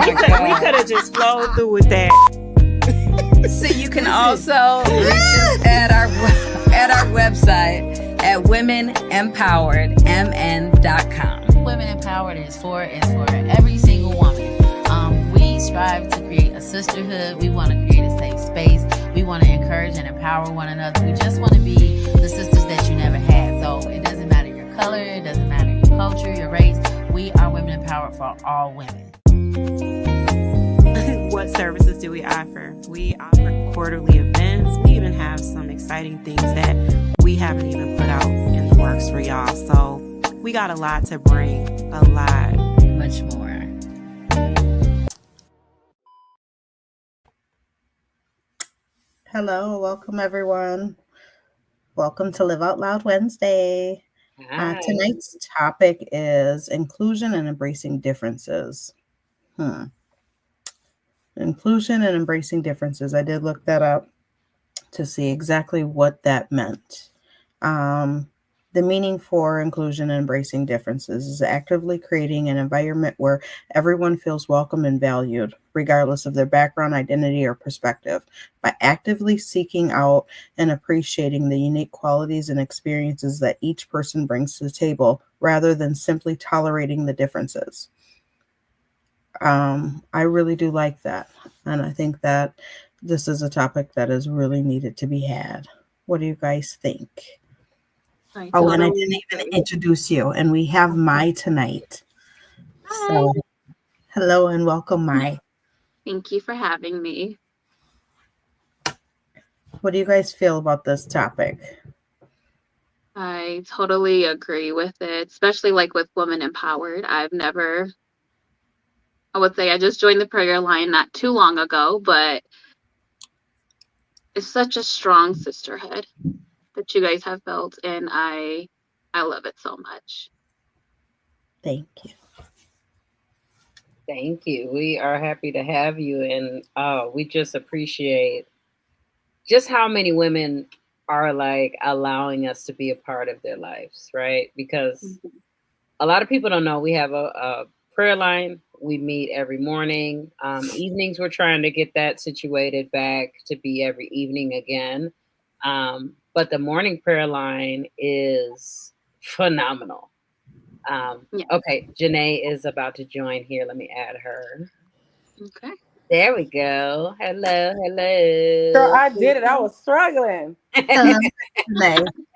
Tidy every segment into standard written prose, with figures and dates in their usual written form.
We could have just flowed through with that. So you can also reach us at our website at womenempoweredmn.com. Women Empowered is for every single woman. We strive to create a sisterhood. We want to create a safe space. We want to encourage and empower one another. We just want to be the sisters that you never had. So it doesn't matter your color, it doesn't matter your culture, your race. We are Women Empowered for all women. What services do we offer? We offer quarterly events. We even have some exciting things that we haven't even put out in the works for y'all. So we got a lot to bring, a lot. Much more. Hello, welcome everyone. Welcome to Live Out Loud Wednesday. Tonight's topic is inclusion and embracing differences. Inclusion and embracing differences. I did look that up to see exactly what that meant. The meaning for inclusion and embracing differences is actively creating an environment where everyone feels welcome and valued, regardless of their background, identity, or perspective, by actively seeking out and appreciating the unique qualities and experiences that each person brings to the table, rather than simply tolerating the differences. I really do like that. And I think that this is a topic that is really needed to be had. What do you guys think? And I didn't even introduce you. And we have Mai tonight. So, hello and welcome, Mai. Thank you for having me. What do you guys feel about this topic? I totally agree with it, especially like with Women Empowered. I would say I just joined the prayer line not too long ago, but it's such a strong sisterhood that you guys have built, and I love it so much. Thank you. Thank you. We are happy to have you, and we just appreciate just how many women are like allowing us to be a part of their lives, right? Because a lot of people don't know we have a prayer line. We meet every morning. Evenings, we're trying to get that situated back to be every evening again. But the morning prayer line is phenomenal. Okay, Janae is about to join here. Let me add her. Okay. There we go. Hello. Girl, I did it. I was struggling.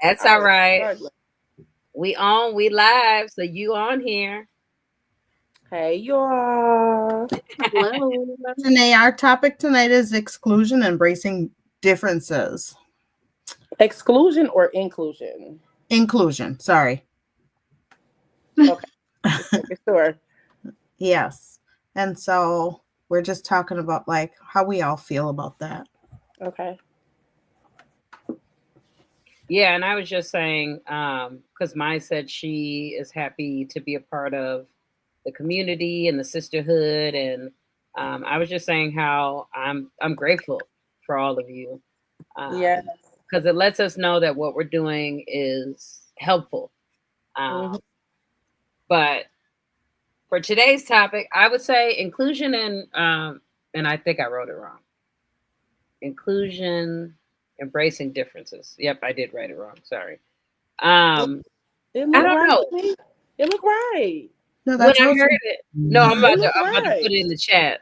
That's all right. We live, so you on here. Hey, y'all. Hello. Janae, our topic tonight is exclusion and embracing differences. Exclusion or inclusion? Inclusion, sorry. Okay. Sure. Yes. And so we're just talking about like how we all feel about that. Okay. Yeah, and I was just saying, because Mai said she is happy to be a part of the community and the sisterhood, and I was just saying how I'm grateful for all of you. Yes. Because it lets us know that what we're doing is helpful. But for today's topic, I would say inclusion and I think I wrote it wrong. Inclusion, embracing differences. Yep, I did write it wrong. Sorry. I don't know. It looked right. No, when I heard it, no, I'm about to put it in the chat.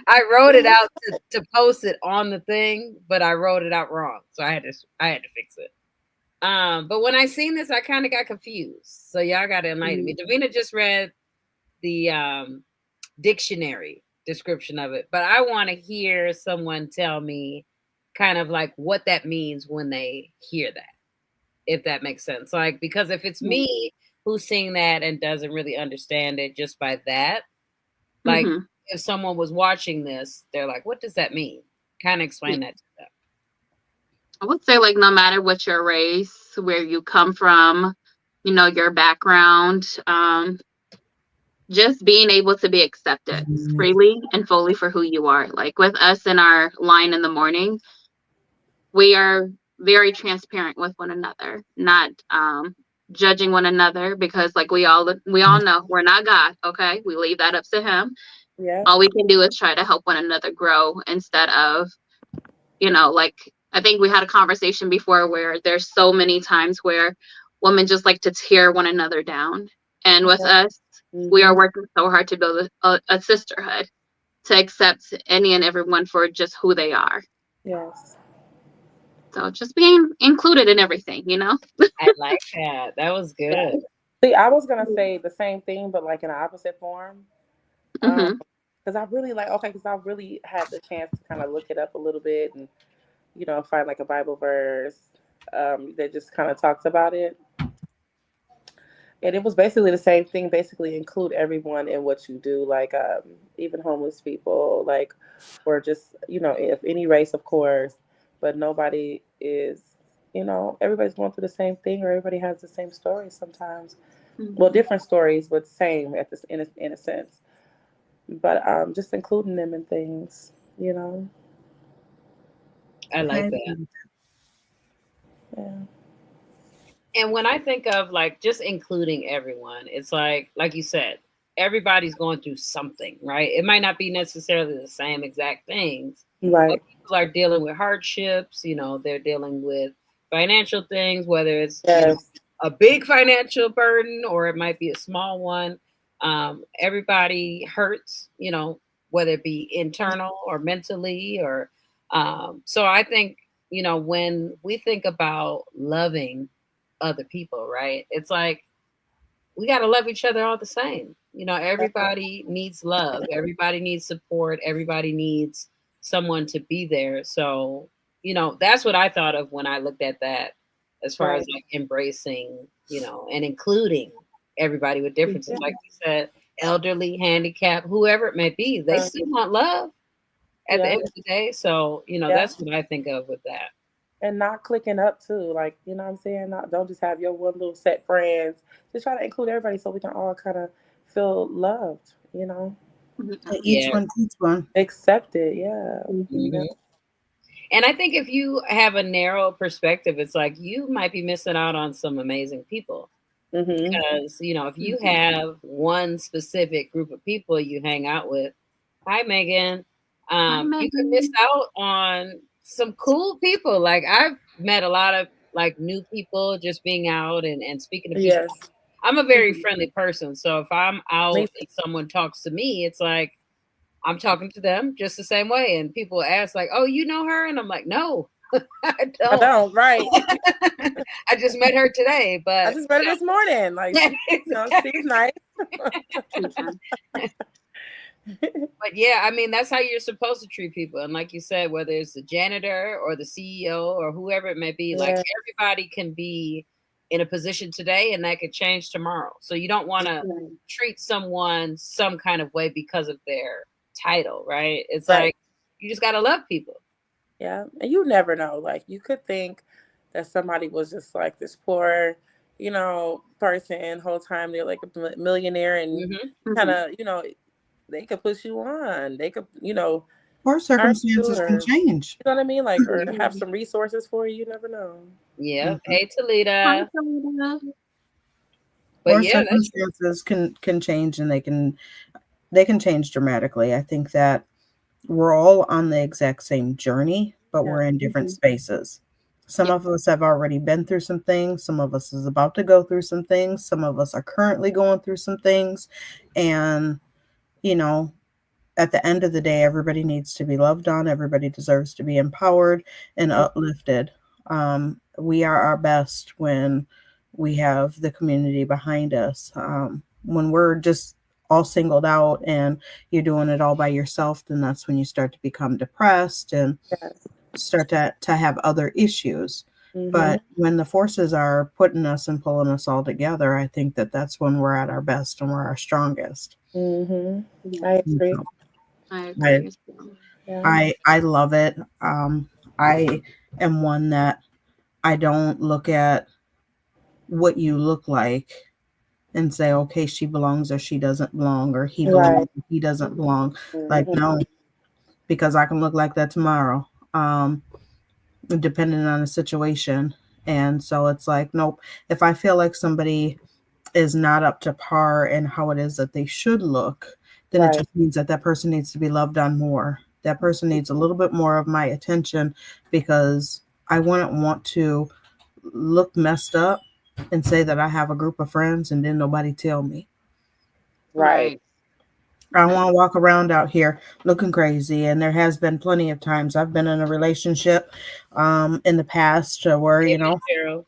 I wrote it out to post it on the thing, but I wrote it out wrong, so I had to fix it. But when I seen this, I kind of got confused. So y'all got to enlighten me. Davina just read the dictionary description of it, but I want to hear someone tell me kind of like what that means when they hear that, if that makes sense. Like, because if it's me who's seeing that and doesn't really understand it just by that, like if someone was watching this, they're like, what does that mean? Kind of explain that to them. I would say, like, no matter what your race, where you come from, your background, just being able to be accepted freely and fully for who you are. Like with us in our line in the morning, we are very transparent with one another, not judging one another, because like we all know we're not God, okay? We leave that up to him. Yeah. All we can do is try to help one another grow instead of, like, I think we had a conversation before where there's so many times where women just like to tear one another down. And with Yeah. us, we are Mhm. working so hard to build a sisterhood, to accept any and everyone for just who they are. Yes. So just being included in everything, I like that. That was good. See, I was gonna say the same thing, but like in the opposite form. Um, Hmm. because I really like because I really had the chance to kind of look it up a little bit and find like a Bible verse that just kind of talks about it. And it was basically the same thing. Basically, include everyone in what you do, like even homeless people, like, or just if any race, of course, but nobody is, everybody's going through the same thing, or everybody has the same story sometimes. Well, Hmm. different stories, but same at this in a sense. But just including them in things. I like I that. Yeah. And when I think of like just including everyone, it's like you said, everybody's going through something, right? It might not be necessarily the same exact things, but Right. people are dealing with hardships, they're dealing with financial things, whether it's, Yes. a big financial burden or it might be a small one. Everybody hurts, whether it be internal or mentally or so I think, when we think about loving other people, right? It's like we got to love each other all the same. Everybody needs love, everybody needs support, everybody needs someone to be there. So, that's what I thought of when I looked at that, as far as Right. like embracing, and including everybody with differences. Yeah. Like you said, elderly, handicapped, whoever it may be, they still want love at the Yeah. end of the day. So, Yeah. that's what I think of with that. And not clicking up too, like what I'm saying. Not don't just have your one little set friends. Just try to include everybody so we can all kind of feel loved. each Yeah. one teach one. Accepted. Yeah. Yeah. Mhm. And I think if you have a narrow perspective, it's like you might be missing out on some amazing people. Mhm. Because, if you have one specific group of people you hang out with, hi, Megan, Hi, you could miss Megan. out on some cool people. Like, I've met a lot of like new people just being out and speaking to people. Yes. I'm a very Mhm. friendly person. So if I'm Me out too. and someone talks to me, it's like, I'm talking to them just the same way. And people ask, like, oh, you know her? And I'm like, no, I I don't. don't. Right. I just met her today, I but just read it this morning. Like she's nice. Okay. but yeah, I mean, that's how you're supposed to treat people. And like you said, whether it's the janitor or the CEO or whoever it may be, like Yeah. everybody can be in a position today and that could change tomorrow. So you don't want to Right. treat someone some kind of way because of their title, right? It's Right. like you just got to love people. Yeah. And you never know. Like you could think that somebody was just like this poor, person whole time they're like a millionaire and Hmm. kind Mhm. of, they could push you on. They could, Or hurt you circumstances can or change. you know what I mean? Like or have Mhm. some resources for you. You never know. Yeah. Mhm. Hey, Hi, Talita. Selena. But Or yeah, that's true. circumstances can change, and they can change dramatically. I think that we're all on the exact same journey, but Yeah. we're in different Mhm. spaces. Some Yeah. of us have already been through some things, some of us is about to go through some things, some of us are currently going through some things, and you know, at the end of the day, everybody needs to be loved on. Everybody deserves to be empowered and uplifted. We are our best when we have the community behind us. When we're just all singled out and you're doing it all by yourself, then that's when you start to become depressed and Yes. start to have other issues. Mhm. But when the forces are putting us and pulling us all together, I think that that's when we're at our best and we're our strongest. Mhm. I Yes, agree. So I I agree as well. Yeah. I love it. I am one that I don't look at what you look like and say, okay, she belongs or she doesn't belong, or he Right. belongs or he doesn't belong. Like, Mhm. no, because I can look like that tomorrow, depending on the situation. And so it's like, nope, if I feel like somebody is not up to par in how it is that they should look, then it Right. just means that that person needs to be loved on more. That person needs a little bit more of my attention, because I wouldn't want to look messed up and say that I have a group of friends and then nobody tell me. Right. I don't want to walk around out here looking crazy. And there has been plenty of times I've been in a relationship in the past where, Hey, you know, Cheryl.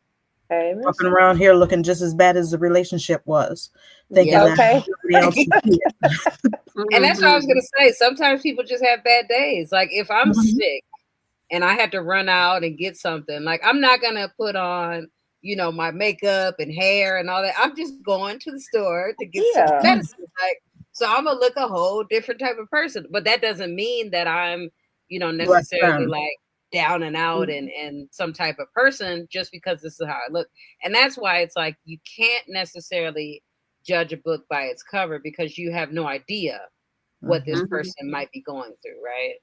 Hey, Miss. walking around here looking just as bad as the relationship was, thinking Yeah. that Okay. nobody else can see it. And that's what I was Mhm. gonna say. Sometimes people just have bad days. Like if I'm Mhm. sick and I had to run out and get something, like I'm not gonna put on, my makeup and hair and all that. I'm just going to the store to get some Yeah. medicine. Like so I'm gonna look a whole different type of person. But that doesn't mean that I'm, Less necessarily than. like down and out and some type of person just because this is how I look. And that's why it's like you can't necessarily judge a book by its cover because you have no idea what this Mhm. Mhm. person might be going through, right?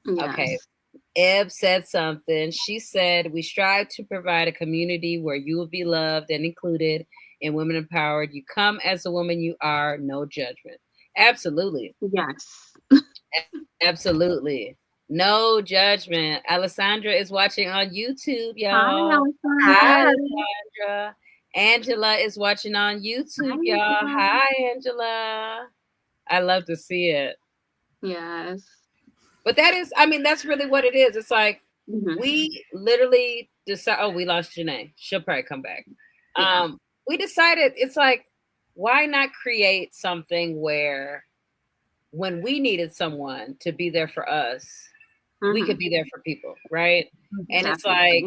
Okay. Yes. Eb said something. She said, "We strive to provide a community where you will be loved and included and women empowered. You come as the woman you are, no judgment." Absolutely. Yes. Absolutely. No judgment. Alessandra is watching on YouTube, Hi, y'all. Hi, Alessandra. Alessandra. Angela is watching on Hi, YouTube, y'all. Angela. Hi, Angela. I love to see it. Yes. But that's really what it is. It's like Mhm. we literally decide. Oh, we lost Janae. She'll probably come back. Yeah. We decided it's like, why not create something where when we needed someone to be there for us, we could Mhm. be there for people, right? And it's like,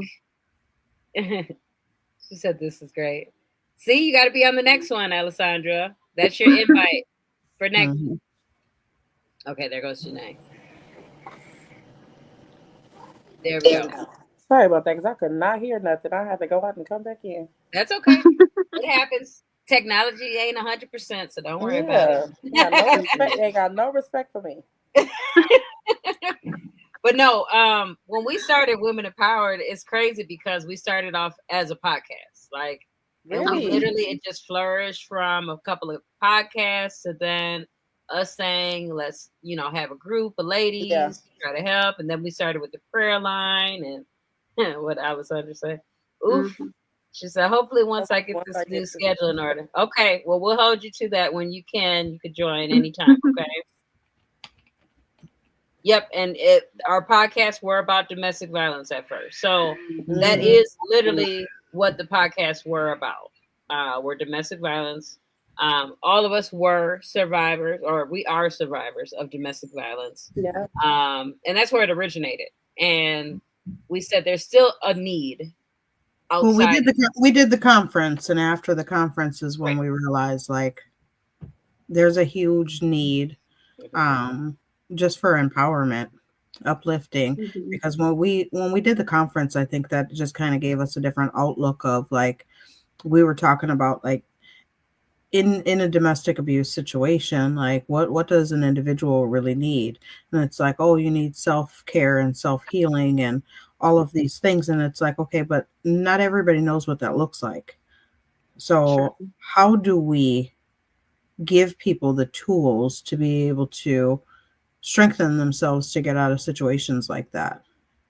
Definitely. she said, "This is great." See, you got to be on the next one, Alessandra. That's your invite for next. Mhm. Okay, there goes Janae. There we go. Sorry about that, because I could not hear nothing. I had to go out and come back in. That's okay. It happens. Technology ain't 100%, so don't worry about Yeah. They got no it. respect. They got no respect for me. But no, when we started Women Empowered, it's crazy because we started off as a podcast. Like, and we Really? literally, it just flourished from a couple of podcasts to then us saying, let's, have a group of Yeah. ladies try to help. And then we started with the prayer line and what Alessandra said. Oof. Mhm. She said, hopefully once I get Once this I new get to schedule in order. Okay. Well, we'll hold you to that when you can. You could join anytime. Okay. Yep, and our podcasts were about domestic violence at first, so that Mhm. is literally what the podcasts were about. Were domestic violence. All of us were survivors, or we are survivors of domestic violence, Yeah. and that's where it originated. And we said there's still a need Well, we outside. did the conference, and after the conference is when Right. we realized like there's a huge need Mhm. um just for empowerment, uplifting, Mhm. because when we did the conference, I think that just kind of gave us a different outlook of like we were talking about like in a domestic abuse situation, like what does an individual really need? And it's like, oh, you need self-care and self-healing and all of these things, and it's like, okay, but not everybody knows what that looks like. True. So how do we give people the tools to be able to strengthen themselves to get out of situations like that?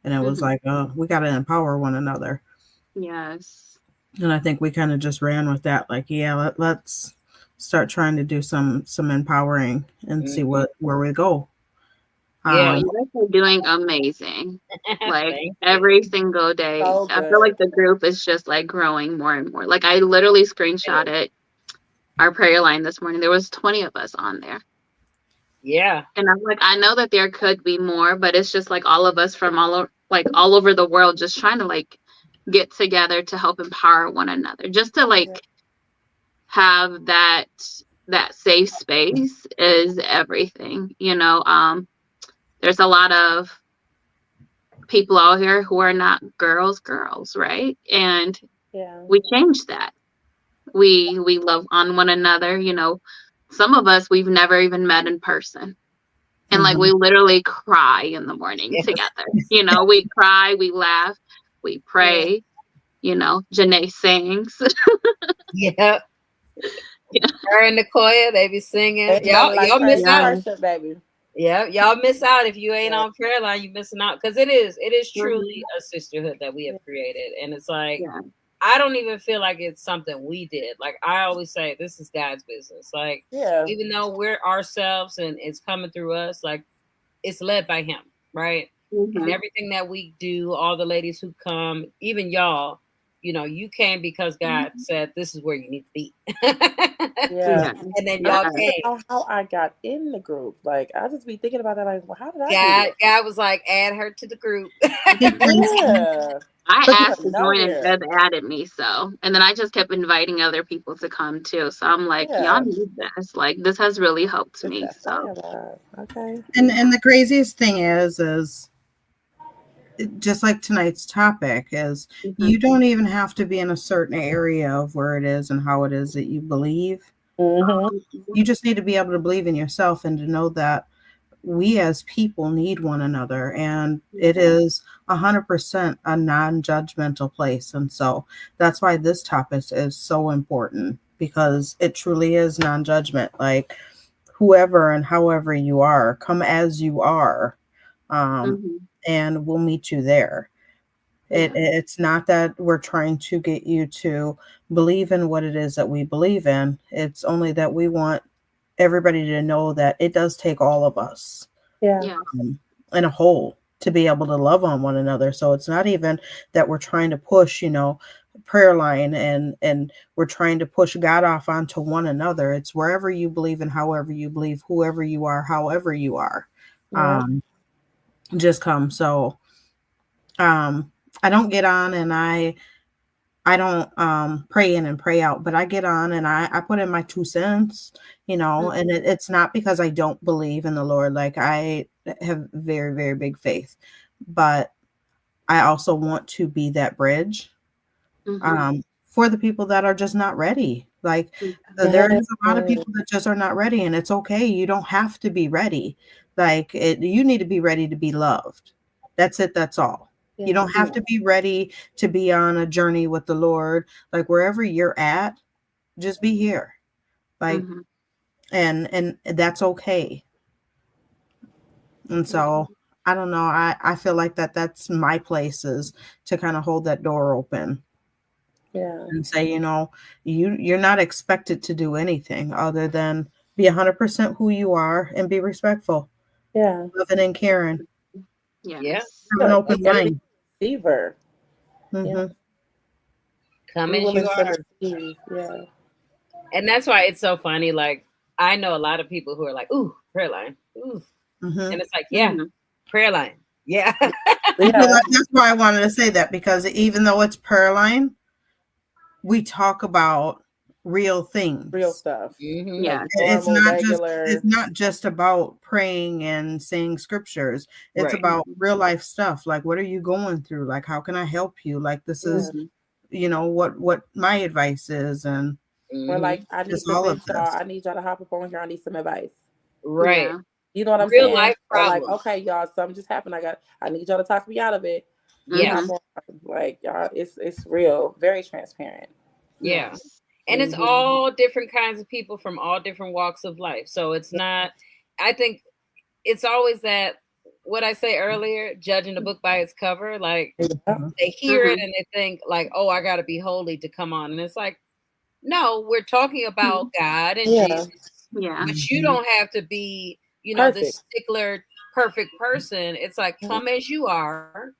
And it was Mhm. like, oh, we got to empower one another. Yes. And I think we kind of just ran with that, like, yeah, let's start trying to do some empowering and see Mhm. where we go. Yeah. Well, you guys are doing amazing. Like Thank you. every single day. So I feel good. like the group is just like growing more and more. Like I literally screenshotted our prayer line this morning. There was 20 of us on there. Yeah. And I'm like, I know that there could be more, but it's just like all of us from all over the world just trying to like get together to help empower one another. Just to Yeah. like have that safe space is everything. There's a lot of people out here who are not girls, right? And Yeah. we changed that. We love on one another. Some of us we've never even met in person. And like we Mhm. literally cry in the morning Yeah. together. We cry, we laugh, we Yeah. pray. Janae sings. Yeah. Yeah. Her and Nicoya, they be singing. Everybody like Y'all miss praise and out. worship, baby. Yeah, y'all miss out if you ain't Yeah. on prayer line. You missing out because it is truly Mhm. a sisterhood that we have created, and it's like Yeah. I don't even feel like it's something we did. Like I always say, this is God's business. Like Yeah. even though we're ourselves and it's coming through us, like it's led by Him, right? And Mhm. everything that we do, all the ladies who come, even y'all, you came because God said this is where you need to be, Yeah. Yeah. and then I y'all don't came. even know how I got in the group. Like I just be thinking about that. Like, well, how did I do God was like, add her to the group. this? Yeah. I Out asked of to join and nowhere. Deb added me, and then I just kept inviting other people to come too. So I'm like, y'all Yeah. need this. Like, this has really helped It's me. that So, fire vibe. Okay. And the craziest thing is just like tonight's topic is mhm. you don't even have to be in a certain area of where it is and how it is that you believe. Mm-hmm. You just need to be able to believe in yourself and to know that we as people need one another, and it is 100% a non-judgmental place. And so that's why this topic is so important, because it truly is non-judgment. Like whoever and however you are, come as you are, Mhm. and we'll meet you there. Yeah. It's not that we're trying to get you to believe in what it is that we believe in. It's only that we want everybody to know that it does take all of us, Yeah. Yeah. in a whole, to be able to love on one another. So it's not even that we're trying to push, prayer line and we're trying to push God off onto one another. It's wherever you believe and however you believe, whoever you are, however you are, Yeah. just come. So I don't get on and I don't pray in and pray out, but I get on and I put in my 2 cents, and it's not because I don't believe in the Lord. Like I have very, very big faith, but I also want to be that bridge Mhm. for the people that are just not ready. Like there Yes. is a lot of people that just are not ready, and it's okay. You don't have to be ready. Like you need to be ready to be loved. That's it. That's all. You Yeah. don't have to be ready to be on a journey with the Lord. Like wherever you're at, just be here. Like Mhm. and that's okay. And Yeah. so I don't know. I feel like that's my place, is to kind of hold that door open Yeah. and say, you're not expected to do anything other than be 100% who you are and be respectful, Yeah. loving and caring, Yeah, Yes. have an Look, open and be every mind. a receiver. Yeah. Hmm. come Be as you willing to are. receive. Yeah. And that's why it's so funny. Like I know a lot of people who are like, "Ooh, prayer line, ooh," Hmm. and it's like, "Yeah, Mhm. prayer line, yeah, Yeah. That's why I wanted to say that, because even though it's prayer line, we talk about real Real things. stuff. hmm Like Yeah. It's normal, not just it's regular. not just about praying and saying scriptures. It's right, about Mhm. real life stuff. Like, what are you going through? Like, how can I help you? Like, this is, Yeah. Mhm. what my advice is, and Or hmm like, I need just to all of vent, y'all. this. I need y'all to hop up on here. I need some advice. right." Yeah. You know what I'm Real saying? life Or like, problems. okay, y'all, something just happened. I need y'all to talk me out of it. We hop Mhm. Yes, on. Like, y'all, it's real, very transparent. yeah, Yes. and it's Mm-hmm. all different kinds of people from all different walks of life. So it's not. I think it's always that what I say earlier, judging the book by its cover. Like Yeah. Mhm. they hear it Mhm. and they think like, "Oh, I got to be holy to come on," and it's like, no, we're talking about Mhm. God and Yeah. Jesus, Yeah. but you Mhm. don't have to be, this Perfect. stickler perfect person. It's like come as you are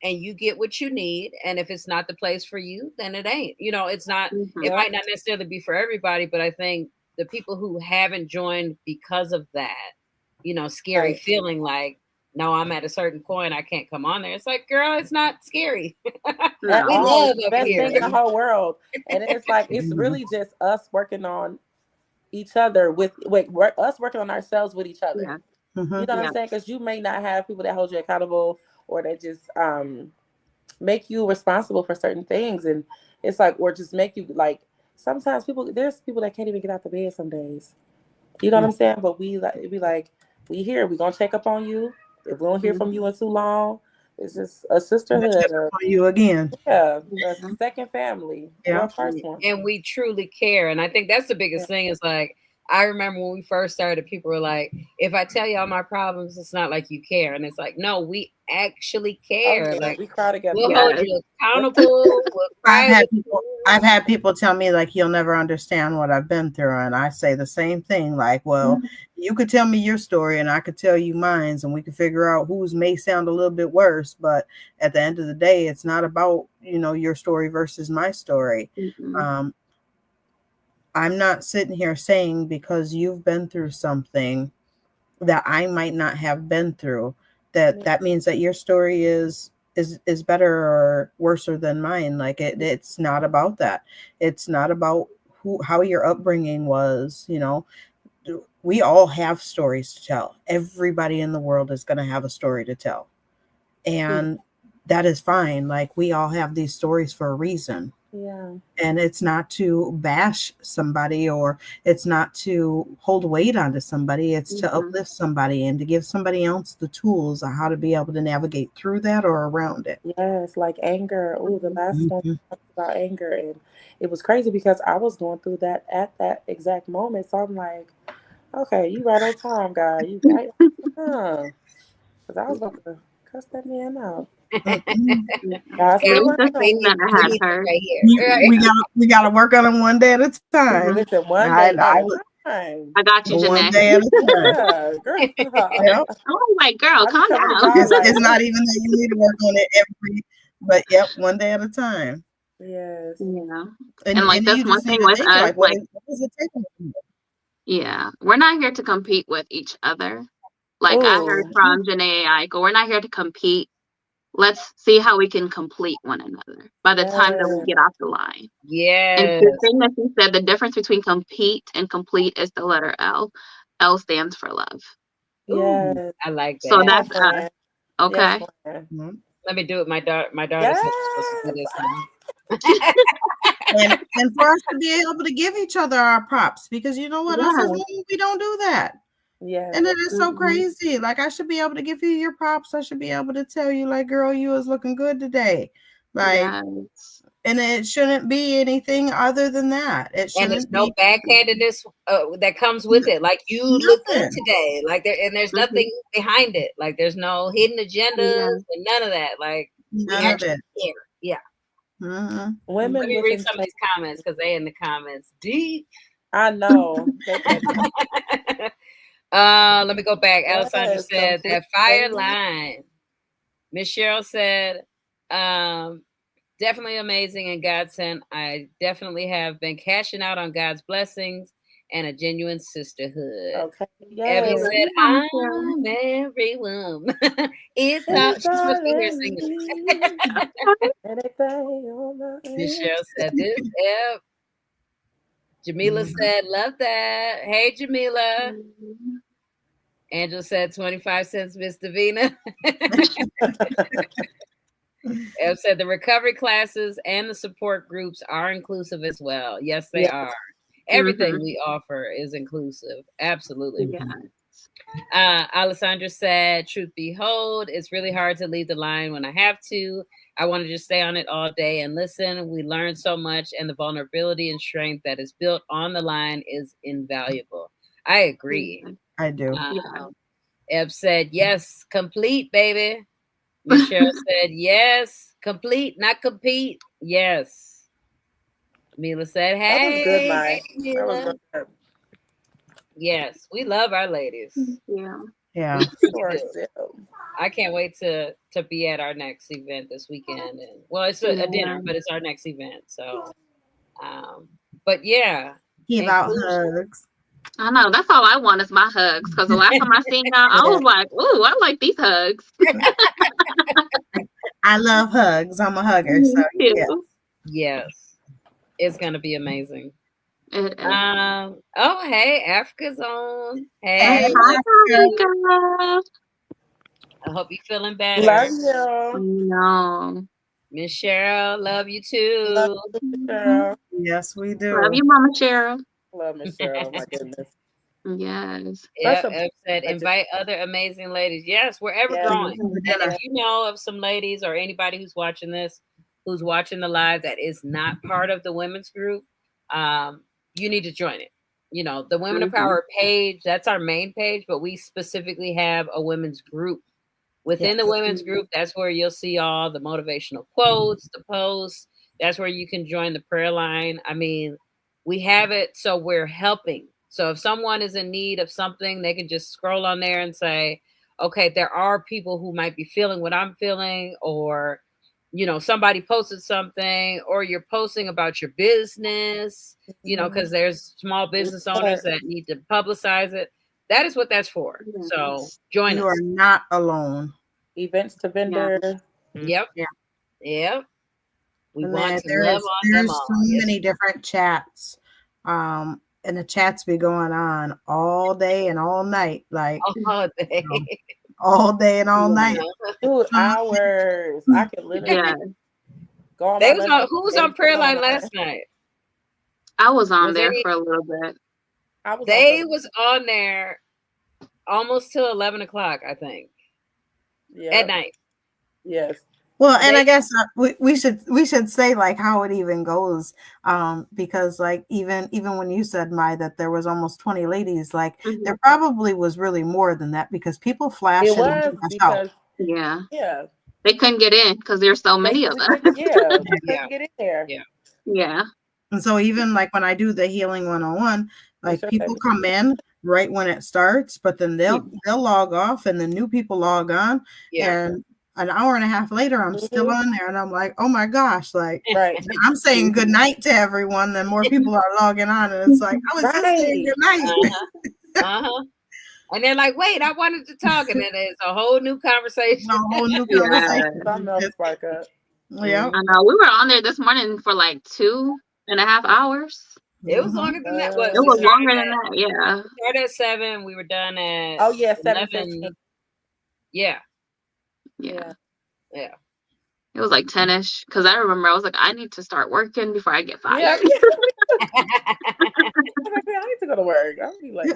and you get what you need. And if it's not the place for you, then it ain't. It's not, it Mhm. Yeah. might not necessarily be for everybody, but I think the people who haven't joined because of that, scary Right. feeling like, no, I'm at a certain point, I can't come on there. It's like, girl, it's not scary. At We No. all. It's love the up best here. thing in the whole world. And then it's like, it's Mhm. really just us working on each other us working on ourselves with each other. Yeah. You Mhm. know what I'm Yeah. saying? Because you may not have people that hold you accountable or that just make you responsible for certain things, and it's like, or just make you like. Sometimes there's people that can't even get out the bed some days. You know what I'm Mhm. saying? But we like, we here. We gonna check up on you. If we don't hear from Mhm. you in too long, It's just a sisterhood. For you again. Yeah, a Mm-hmm. second family. Yeah. Or first one. And we truly care. And I think that's the biggest thing is like, I remember when we first started, people were like, if I tell you all my problems, it's not like you care. And it's like, no, we actually Oh, care. yeah, Like, we cry together. we'll hold Yes. you accountable. We'll cry with you. I've had people tell me like, you'll never understand what I've been through, and I say the same thing. Like, well, you could tell me your story, and I could tell you mine, and we could figure out whose may sound a little bit worse. But at the end of the day, it's not about your story versus my story. Mm-hmm. I'm not sitting here saying because you've been through something that I might not have been through, that means that your story is better or worse than mine. Like it's not about that. It's not about how your upbringing was. We all have stories to tell. Everybody in the world is going to have a story to tell, and that is fine. Like we all have these stories for a reason. Yeah. And it's not to bash somebody, or it's not to hold weight onto somebody. It's to uplift somebody and to give somebody else the tools on how to be able to navigate through that or around it. Yes, like anger. Oh, the last one Mhm. talked about anger, and it was crazy because I was going through that at that exact moment. So I'm like, okay, you right on time, guy. You right on time. Because I was about to cuss that man out. Mhm. God Yeah, still it's working the on thing me. that I had We need this heard. right here. We gotta work on them one day at a time. Listen, one I, day I at a was time. I got you, one Janae. day at a time. Yeah, girl. Yep. Oh, like, girl, I be calm coming to down. God It's like, not even that you need to work on it but yep, one day at a time. yes, Yeah. And And like you that's one just need thing to with think us, like, like, what is it taking from you? yeah, we're not here to compete with each other. Like I heard oh, from Janae Aiko, we're not here to compete. Let's see how we can complete one another by the time that we yes, get off the line. And Yes. the thing that you said, the difference between compete and complete is the letter L. L stands for love. Ooh, yes. I like So Come that. on, that's us. friend. Yes, Okay. friend. Mhm. Let me do it. My daughter said we're supposed to do Yes. this now. And for us to be able to give each other our props, because you know what, us as Yeah. women, we don't do that. Yes. And it is so Mm-hmm. crazy. Like I should be able to give you your props. I should be able to tell you, like, girl, you was looking good today. Like, Yes. and it shouldn't be anything other than that. It And there's shouldn't no be backhandedness that comes with it. Like you look good nothing. today. Like there's Mm-hmm. nothing behind it. Like there's no hidden agendas Yeah. and none of that. Like we None of actually it. care. Yeah. Mhm. Let Women me with read some of integrity. these comments because they in the comments deep. I know. They petty. Let me go back. Alessandra Yes, said complete, that fire baby. line. Miss Cheryl said, definitely amazing and godsend. I definitely have been cashing out on God's blessings and a genuine sisterhood. Okay. We Ebony Yes. love said, you, Mama Cheryl. I'm every woman. It's all It's she's supposed to be here all in singing. me. Anything on the Michelle said this. Eb. Jamila Mhm. said, love that. Hey Jamila. Mhm. Angela said 25 cents, Miss Davina. Eb said the recovery classes and the support groups are inclusive as well. Yes, they Yes. are. Everything Mhm. we offer is inclusive. Absolutely. Yeah. Alessandra said, truth behold, it's really hard to leave the line when I have to. I want to just stay on it all day and listen. We learn so much, and the vulnerability and strength that is built on the line is invaluable. I agree. Mhm. I do. Yeah. Eb said, yes, complete, baby. Michelle said, yes, complete, not compete. Yes. Mila said, That was good, hey, Mike. That was Mila. real good. Yes, we love our ladies. Yeah. Yeah. We truly Sure, do. so. I can't wait to be at our next event this weekend. And well, it's a dinner, Yeah. but it's our next event. So, but yeah, Give out inclusion. hugs. I know. That's all I want is my hugs. Because the last time I seen y'all, I Yeah. was like, "Ooh, I like these hugs." I love hugs. I'm a hugger. So Me yeah. too. Yes, it's gonna be amazing. It is. Oh, hey, Africa's on. Hi, Hey, Hey, Africa. Tamika. I hope you're feeling Love better. you. No. Miss Cheryl, love you Love too. you, Mhm. Cheryl. Yes, we Love do. you, Mama Cheryl. Love Miss Cheryl. My goodness. Yes. Yeah, Special Ev said I just- invite other amazing ladies. Yes, we're ever Yeah. growing. For And dinner. if you know of some ladies or anybody who's watching this, who's watching the live that is not part of the women's group, you need to join it. You know, the Women of Mhm. Power page, that's our main page, but we specifically have a women's group. Within the women's group, that's where you'll see all the motivational quotes, the posts. That's where you can join the prayer line. I mean, we have it so we're helping. So if someone is in need of something, they can just scroll on there and say, okay, there are people who might be feeling what I'm feeling, or, you know, somebody posted something, or you're posting about your business, you know, because there's small business owners that need to publicize it. That is what that's for. So Yes. join You us. are not alone. events to vendor. Yep. Yeah. Yep. We And want to love on them there's all. so many different chats. And the chats be going on all day and all night, like All day. you know, all day and all night. Dude, hours. I could literally Yeah. go on They my was lunch on, who was and on prayer line go last night? I was on Was there any- for a little bit. I was They on was on there almost till 11 o'clock, I think, at night. Yes. Well, and I guess we should say like how it even goes, because like even when you said that there was almost 20 ladies, like Mhm. there probably was really more than that because people flash It in and was flash because out. Yeah. They couldn't get in because there's so many of them. they couldn't get in there. Yeah. Yeah. And so even like when I do the healing 101, like sure people can. come in right when it starts, but then they'll log off and the new people log on. Yeah. And an hour and a half later, I'm still on there and I'm like, oh my gosh, like Right. I'm saying good night to everyone, then more people are logging on. And it's like, I was just saying good night. And they're like, wait, I wanted to talk. And then there's a whole new conversation. A whole new conversation. Something else spark up. Yeah. I know. We were on there this morning for like 2.5 hours. It was longer than that. It was longer than that. Yeah. We started at 7. We were done at 7:15. Yeah. Yeah. Yeah. It was like 10ish because I remember I was like, I need to start working before I get fired. Yeah. I need to go to work. I'll be like,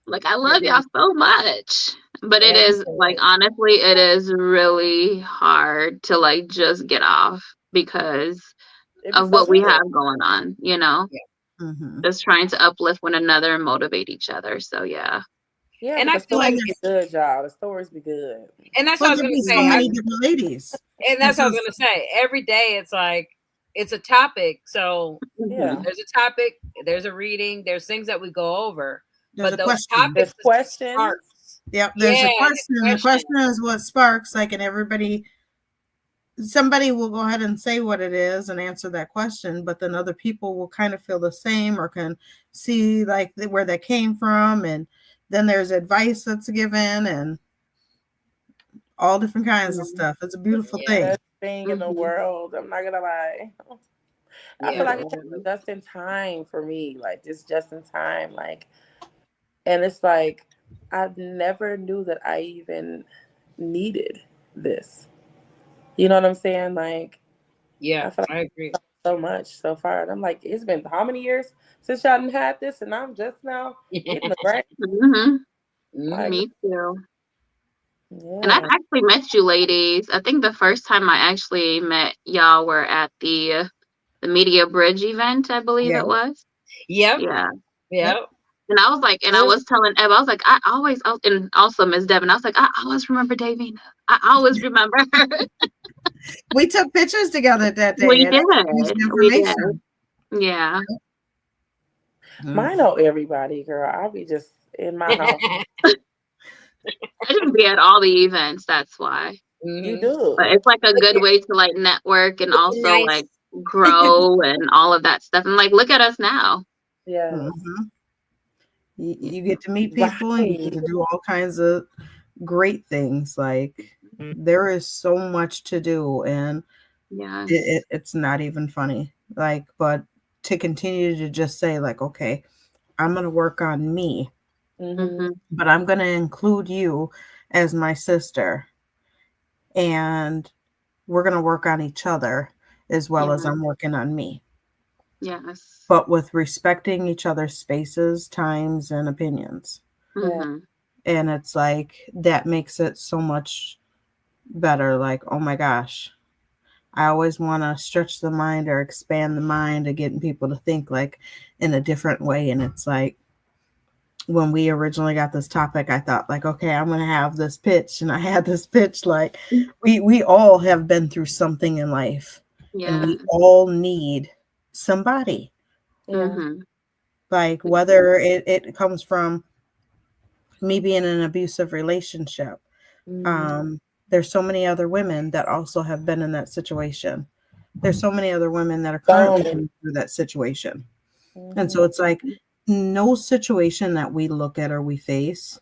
Like I love y'all so much. But it is like honestly, it is really hard to like just get off because of what we have going on, you know. Just trying to uplift one another and motivate each other. So yeah. Yeah, and I feel like it's good, y'all. The stories be good. And that's what I was gonna say. So many different ladies. And that's what I was gonna say. Every day it's like it's a topic. So there's a topic, there's a reading, there's things that we go over. There's but a those question. topics, there's questions. Yep, there's a question. The question is what sparks, like, and somebody will go ahead and say what it is and answer that question, but then other people will kind of feel the same or can see like where that came from, and then there's advice that's given and all different kinds of stuff. It's a beautiful thing. Best thing in the world. I'm not gonna lie. I feel like it's just in time for me. Like it's just in time. Like, and it's like I never knew that I even needed this. You know what I'm saying? Like, yeah, I feel like I agree so much so far. And I'm like, it's been how many years since y'all done had this, and I'm just now getting the right. Me too. Yeah. And I actually met you ladies. I think the first time I actually met y'all were at the Media Bridge event, I believe it was. Yep. Yeah. And I was like, and I was telling Eb, I was like, and also Miss Devin, I was like, I always remember Davina. I always remember her. We took pictures together that day. We did. Yeah. I know everybody, girl. I'll be just in my house. I didn't be at all the events, that's why. You do. But it's like a good way to like network and also like grow and all of that stuff. And like, look at us now. Yeah. You get to meet people and you get to do all kinds of great things. Like there is so much to do, and it's not even funny. Like, but to continue to just say like, okay, I'm going to work on me, but I'm going to include you as my sister, and we're going to work on each other as well as I'm working on me. Yes. but with respecting each other's spaces, times, and opinions. Mm-hmm. And it's like that makes it so much better. Like, oh my gosh, I always want to stretch the mind or expand the mind of getting people to think like in a different way. And it's like when we originally got this topic, I thought like, okay, I'm going to have this pitch. And I had this pitch like we all have been through something in life and Yeah. we all need somebody. Yeah. Mm-hmm. Like whether it comes from me being in an abusive relationship. There's so many other women that also have been in that situation. There's so many other women that are currently going through that situation. And so it's like no situation that we look at or we face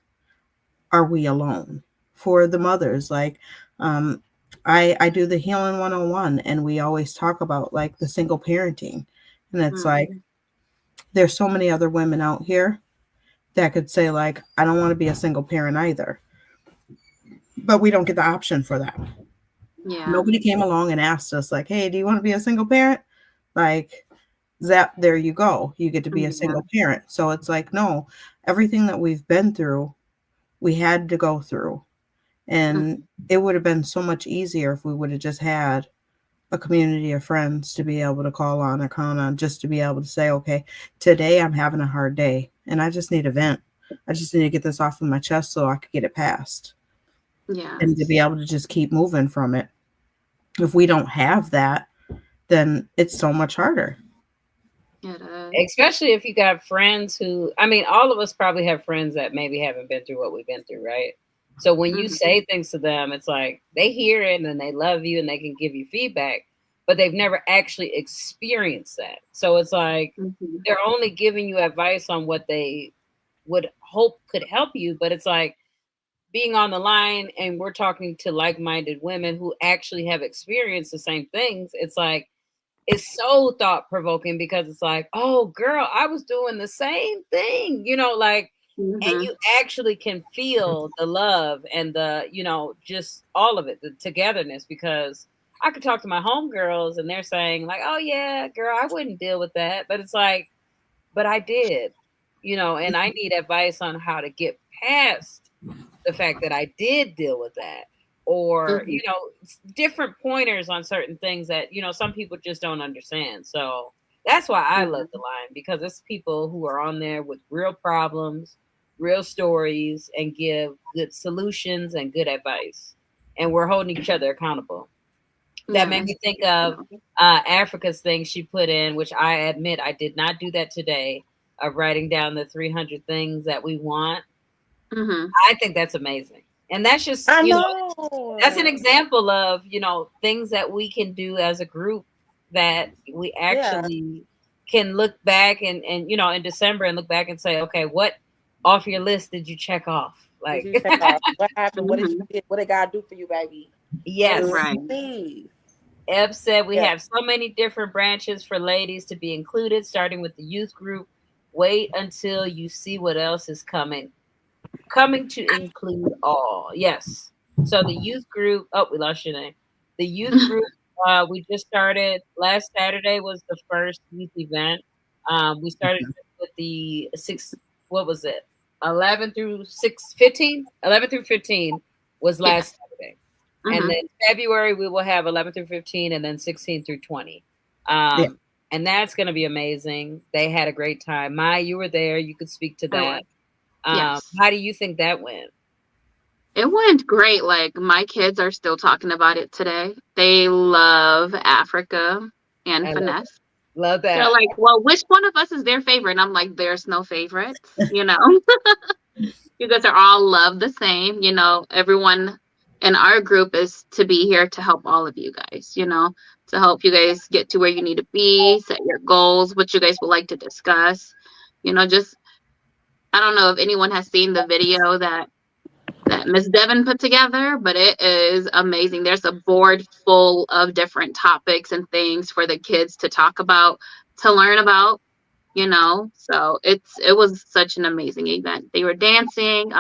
are we alone. For the mothers, like I do the healing 101 and we always talk about like the single parenting. And it's like there's so many other women out here that could say like I don't want to be a single parent either. But we don't get the option for that. Yeah. Nobody came along and asked us like, "Hey, do you want to be a single parent?" Like that there you go. You get to be a single parent. So it's like no, everything that we've been through, we had to go through. And it would have been so much easier if we would have just had a community of friends to be able to call on or count on, just to be able to say, okay, today I'm having a hard day and I just need a vent. I just need to get this off of my chest so I could get it passed. Yeah. And to be able to just keep moving from it. If we don't have that, then it's so much harder. Especially if you got friends who, I mean, all of us probably have friends that maybe haven't been through what we've been through, right? So when you say things to them, it's like they hear it and they love you and they can give you feedback, but they've never actually experienced that. So it's like they're only giving you advice on what they would hope could help you, but it's like being on the line and we're talking to like-minded women who actually have experienced the same things. It's like it's so thought-provoking because it's like, oh girl, I was doing the same thing, you know, like and you actually can feel the love and the, you know, just all of it, the togetherness, because I could talk to my homegirls and they're saying like, oh yeah, girl, I wouldn't deal with that. But it's like, but I did, you know, and I need advice on how to get past the fact that I did deal with that. Or, you know, different pointers on certain things that, you know, some people just don't understand. So that's why I love the line, because it's people who are on there with real problems, real stories, and give good solutions and good advice. And we're holding each other accountable. That made me think of Africa's thing she put in, which I admit I did not do that today, of writing down the 300 things that we want. I think that's amazing. And that's just, you know, that's an example of, you know, things that we can do as a group that we actually can look back and, you know, in December and look back and say, okay, what off your list did you check off? Like, did you check off? What happened? What did you get? What did God do for you, baby? Yes. Right. Eb said we have so many different branches for ladies to be included, starting with the youth group. Wait until you see what else is coming to include all. Yes. So the youth group, oh, we lost your name. The youth group, we just started last Saturday was the first youth event. We started with the 11 through 15? 11 through 15 was last Saturday. And then February we will have 11 through 15 and then 16 through 20. And that's going to be amazing. They had a great time. Maya, you were there. You could speak to that. How do you think that went? It went great. Like my kids are still talking about it today. They love Africa and Finesse. Love that. They're like, well, which one of us is their favorite? And I'm like, there's no favorites, you know. You guys are all loved the same, you know. Everyone in our group is to be here to help all of you guys, you know, to help you guys get to where you need to be, set your goals, what you guys would like to discuss, you know. Just I don't know if anyone has seen the video that Miss Devon put together, but it is amazing. There's a board full of different topics and things for the kids to talk about, to learn about, you know. So it was such an amazing event. They were dancing,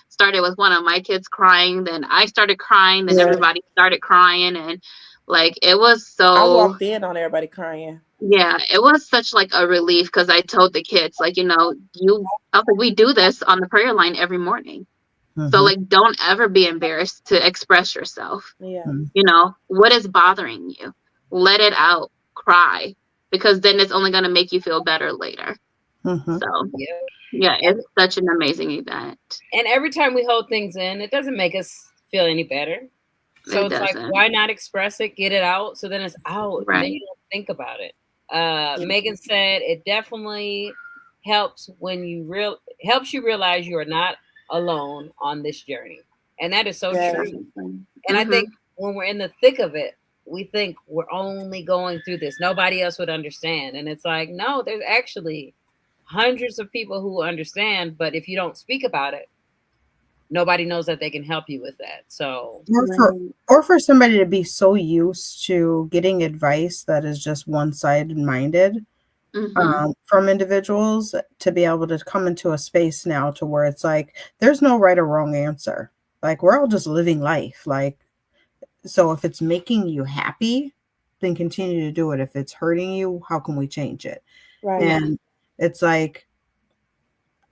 started with one of my kids crying, then I started crying, then everybody started crying, and Like it was I so, walked in on everybody crying. yeah, it was such like a relief because I told the kids, like, I was like, we do this on the prayer line every morning. So Mm-hmm. like don't ever be embarrassed to express yourself. Yeah. What is bothering you? Let it out, cry, because then it's only gonna make you feel better later. Mm-hmm. So Yeah. yeah, And it's such an amazing event. and every time we hold things in, it doesn't make us feel any better. So It it's like, doesn't. why not express it, get it out, so then it's out, and then Right. you don't think about it. Yeah. Megan said it definitely helps when helps you realize you are not alone on this journey, and that is so Yes. true. Definitely. And I think Mhm. when we're in the thick of it, we think we're only going through this. Nobody else would understand. And it's like, no, there's actually hundreds of people who understand. But if you don't speak about it, nobody knows that they can help you with that. So, Right. Or for somebody to be so used to getting advice that is just one-sided minded Mhm. from individuals to be able to come into a space now to where it's like there's no right or wrong answer. Like we're all just living life. Like so if it's making you happy, then continue to do it. If it's hurting you, how can we change it? Right. Yeah. And it's like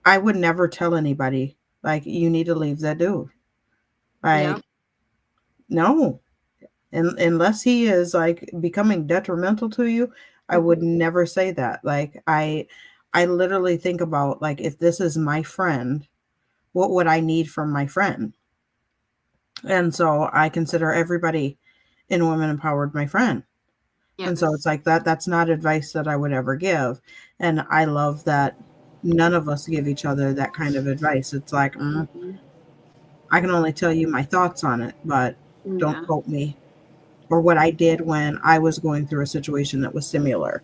I would never tell anybody like you need to leave that dude. Yeah. Like no. And unless he is like becoming detrimental to you, I would Mhm. never say that. Like I literally think about like if this is my friend, what would I need from my friend? And so I consider everybody in Women Empowered my friend. And so it's Yes. like that's not advice that I would ever give. And I love that none of us give each other that kind of advice. It's like, Mhm. I can only tell you my thoughts on it, but don't Yeah. quote me or what I did when I was going through a situation that was similar.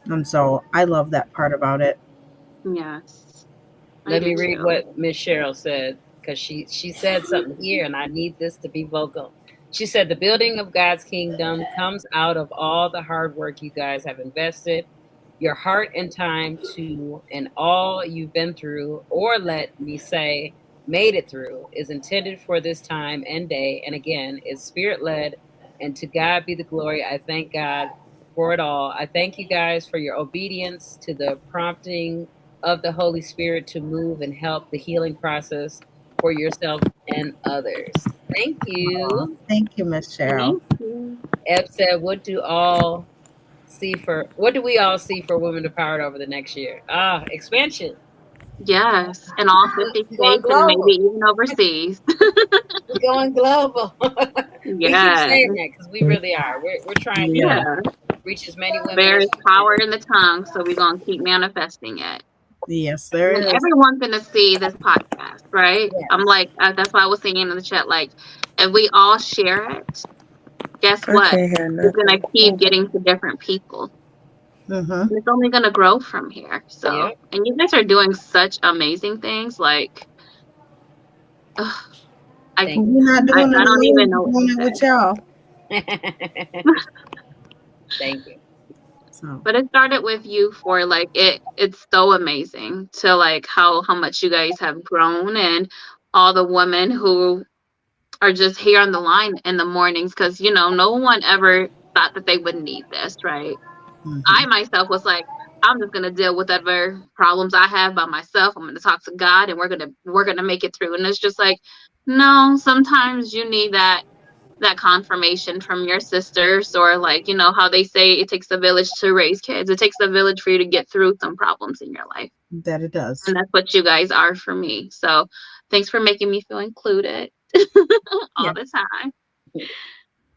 And so I love that part about it. Yes. I let do me read too. what Miss Cheryl said, because she said something here, and I need this to be vocal. She said the building of God's kingdom comes out of all the hard work you guys have invested, your heart and time to, and all you've been through, or let me say, made it through, is intended for this time and day, and again, is spirit led, and to God be the glory. I thank God for it all. I thank you guys for your obedience to the prompting of the Holy Spirit to move and help the healing process for yourself and others. Thank Aw, you. thank you, Miss Cheryl. Thank you. Eb said, what do we all see for Women Empowered over the next year? Expansion. Yes. In all 50 We're going states and maybe global. even overseas. We're going global. We keep Yes. saying that because we really are. We're trying to Yeah. Yeah. reach as many women There as is we power can. in the tongue, so we're gonna keep manifesting it. Yes, there And is. everyone's gonna see this podcast, right? I'm Yes. like, that's why I was saying in the chat, like, if we all share it, guess I what? can't hear It's gonna nothing. keep getting to different people. Mm-hmm. And it's only gonna grow from here. So, Yep. and you guys are doing such amazing things. Like, ugh, I, Thank We're not I, doing it I don't alone. even know what We're to doing it with say. y'all. you. Thank you. So But it started with you for like it's so amazing to like how much you guys have grown and all the women who are just here on the line in the mornings because no one ever thought that they would need this, right? mm-hmm. I myself was like, I'm just gonna deal with whatever problems I have by myself. I'm gonna talk to God and we're gonna make it through. And it's just like, no, sometimes you need that confirmation from your sisters, or like how they say it takes a village to raise kids. It takes a village for you to get through some problems in your life, That it does. and that's what you guys are for me. So thanks for making me feel included Yeah. all the time.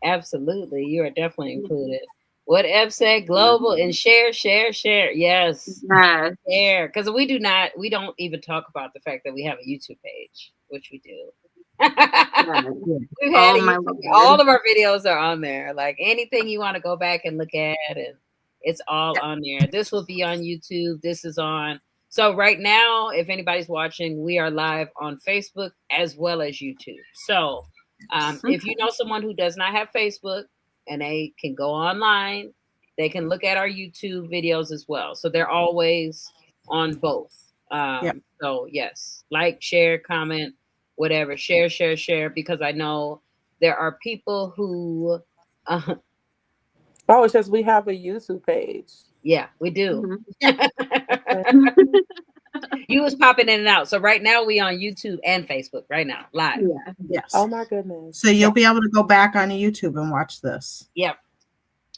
Absolutely. You are definitely included. What Eb said, global and share, share, share. Yes. Yes. Share. Because we don't even talk about the fact that we have a YouTube page, which we do. Yes. Yeah. We've had Oh a my YouTube. lord. All of our videos are on there. Like anything you want to go back and look at, and it's all on there. This will be on YouTube. This is on. So right now, if anybody's watching, we are live on Facebook as well as YouTube. So if you know someone who does not have Facebook and they can go online, they can look at our YouTube videos as well. So they're always on both. Yep. So yes, like, share, comment, whatever, share, share, share, because I know there are people who uh, Oh, it's just we have a YouTube page. Yeah, we do. Mhm. You was popping in and out. So right now we on YouTube and Facebook right now, live. Yeah. Yes. Oh my goodness. So you'll be able to go back on YouTube and watch this. Yep.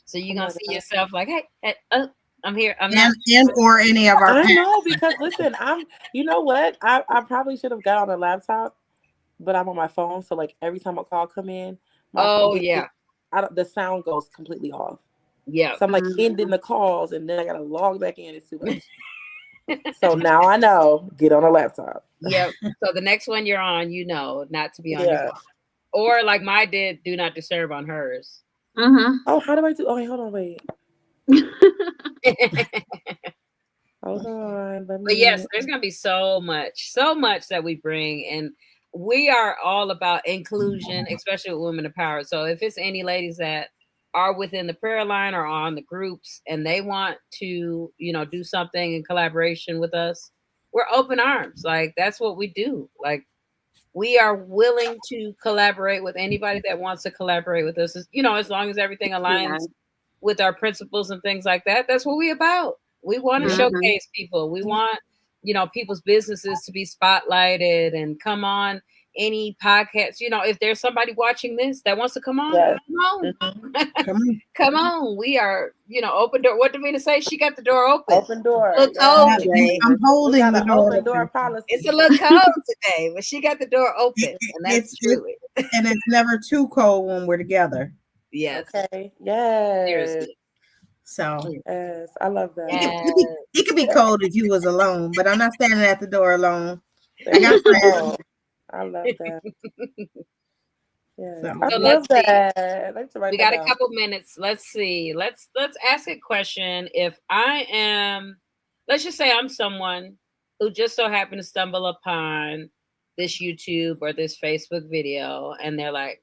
So you're Oh gonna my see God. yourself like, hey, I'm here. I'm not. And or any of our I past. know because listen, you know what? I probably should have got on a laptop, but I'm on my phone. So like every time a call come in, my Oh yeah. the sound goes completely off. Yeah. So I'm like ending the calls and then I gotta log back in. It's too much. So now I know, get on a laptop. Yep. So the next one you're on, not to be on your Yeah. phone. Or like my did, do not disturb on hers. Mhm. Oh, how do I do? Oh, wait, hold on, wait. Hold on. But yes, there's gonna be so much that we bring, and we are all about inclusion, especially with women of power. So if it's any ladies that are within the prayer line or on the groups and they want to, do something in collaboration with us, we're open arms. Like that's what we do. Like we are willing to collaborate with anybody that wants to collaborate with us. As long as everything aligns with our principles and things like that. That's what we about. We want to Mhm. showcase people. We want, people's businesses to be spotlighted and come on any podcast. If there's somebody watching this that wants to come on, Yes. come on. Come on. Come on. We are, open door. What Davina say? She got the door open. Open door. Look cold Yes. today. I'm We holding got the an door open door open. policy. It's a little cold today, but she got the door open. And that's true. And it's never too cold when we're together. Yes. Okay. Yes. Seriously. So Yes. I love that. it could be cold if you was alone, but I'm not standing at the door alone. There I got you friends. go. I love that. Yes. So- I So love let's see. that. I'd like to write We that got a down. couple minutes. Let's see. Let's ask a question. If I am, let's just say I'm someone who just so happened to stumble upon this YouTube or this Facebook video, and they're like,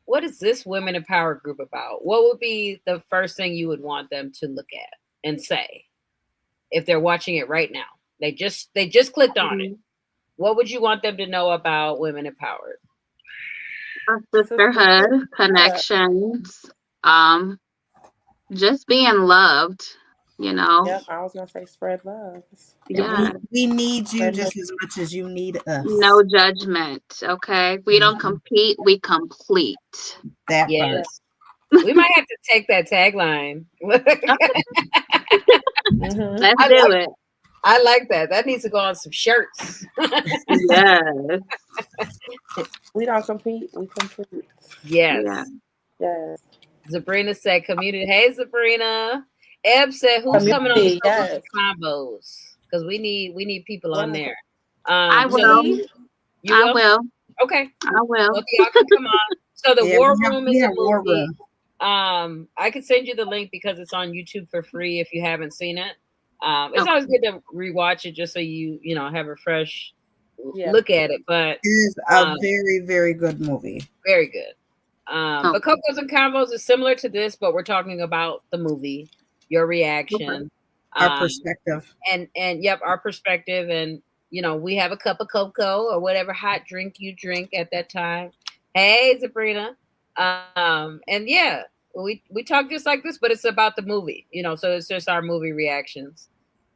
what is this Women in Power group about? What would be the first thing you would want them to look at and say if they're watching it right now? They just clicked on it. What would you want them to know about Women Empowered? Sisterhood, connections, just being loved, Yep, I was gonna say spread love. Yeah. We need you just as much as you need us. No judgment, okay? We don't compete, we complete. That Yes. We might have to take that tagline. Mhm. Let's do it. I like that. That needs to go on some shirts. Yes. We don't compete, we complete. Yes. Yeah. Yes. Sabrina said community. Hey, Sabrina. Eb said, who's coming on the Yes. combos? Because we need people on there. I so will. you I will. Okay. I will. Both of y'all can come on. So the War Room is a War movie. Room. I could send you the link because it's on YouTube for free if you haven't seen it. It's always good to rewatch it just so you have a fresh look at it. But it is a very, very good movie. Very good. But Cocos and Convos is similar to this, but we're talking about the movie, your reaction, our perspective, and yep, our perspective, and we have a cup of cocoa or whatever hot drink you drink at that time. Hey, Sabrina, and yeah, we talk just like this, but it's about the movie, so it's just our movie reactions.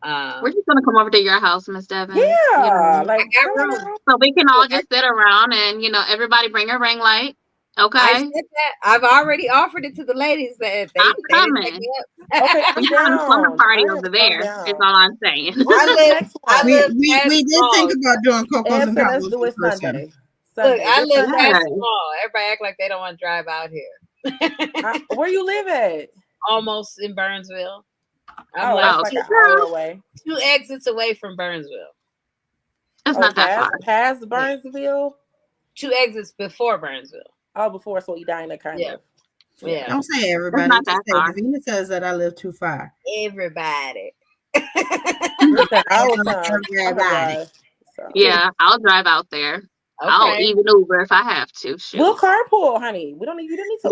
We're just gonna come over to your house, Miss Devin. Yeah, like I got room. So we can all just sit around and everybody bring a ring light. Okay. I said that. I've already offered it to the ladies that I'm coming. Okay, We having a slumber party over there. Is all I'm saying. We did think about doing Cocos and let's Combos do it Sunday. Look, I live that small. Everybody act like they don't want to drive out here. Where you live at? Almost in Burnsville. I'm like an hour away. 2 exits away from Burnsville. It's not that far. Past Burnsville? 2 exits before Burnsville. Oh, before, so Edina kind of. Yeah. Don't say everybody. Not that far. Davina says that I live too far. Everybody. Yeah, I'll drive out there. Okay. I'll even Uber if I have to. Shoot. We'll carpool, honey. We don't need to Uber.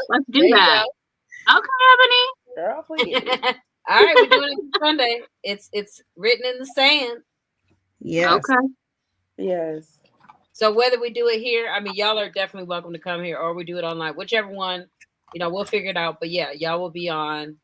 Let's do that. Okay, Ebony. Girl, please. All right, we're doing it Sunday. It's written in the sand. Yes. Okay. Yes. So whether we do it here, I mean, y'all are definitely welcome to come here, or we do it online, whichever one we'll figure it out. But yeah, y'all will be on.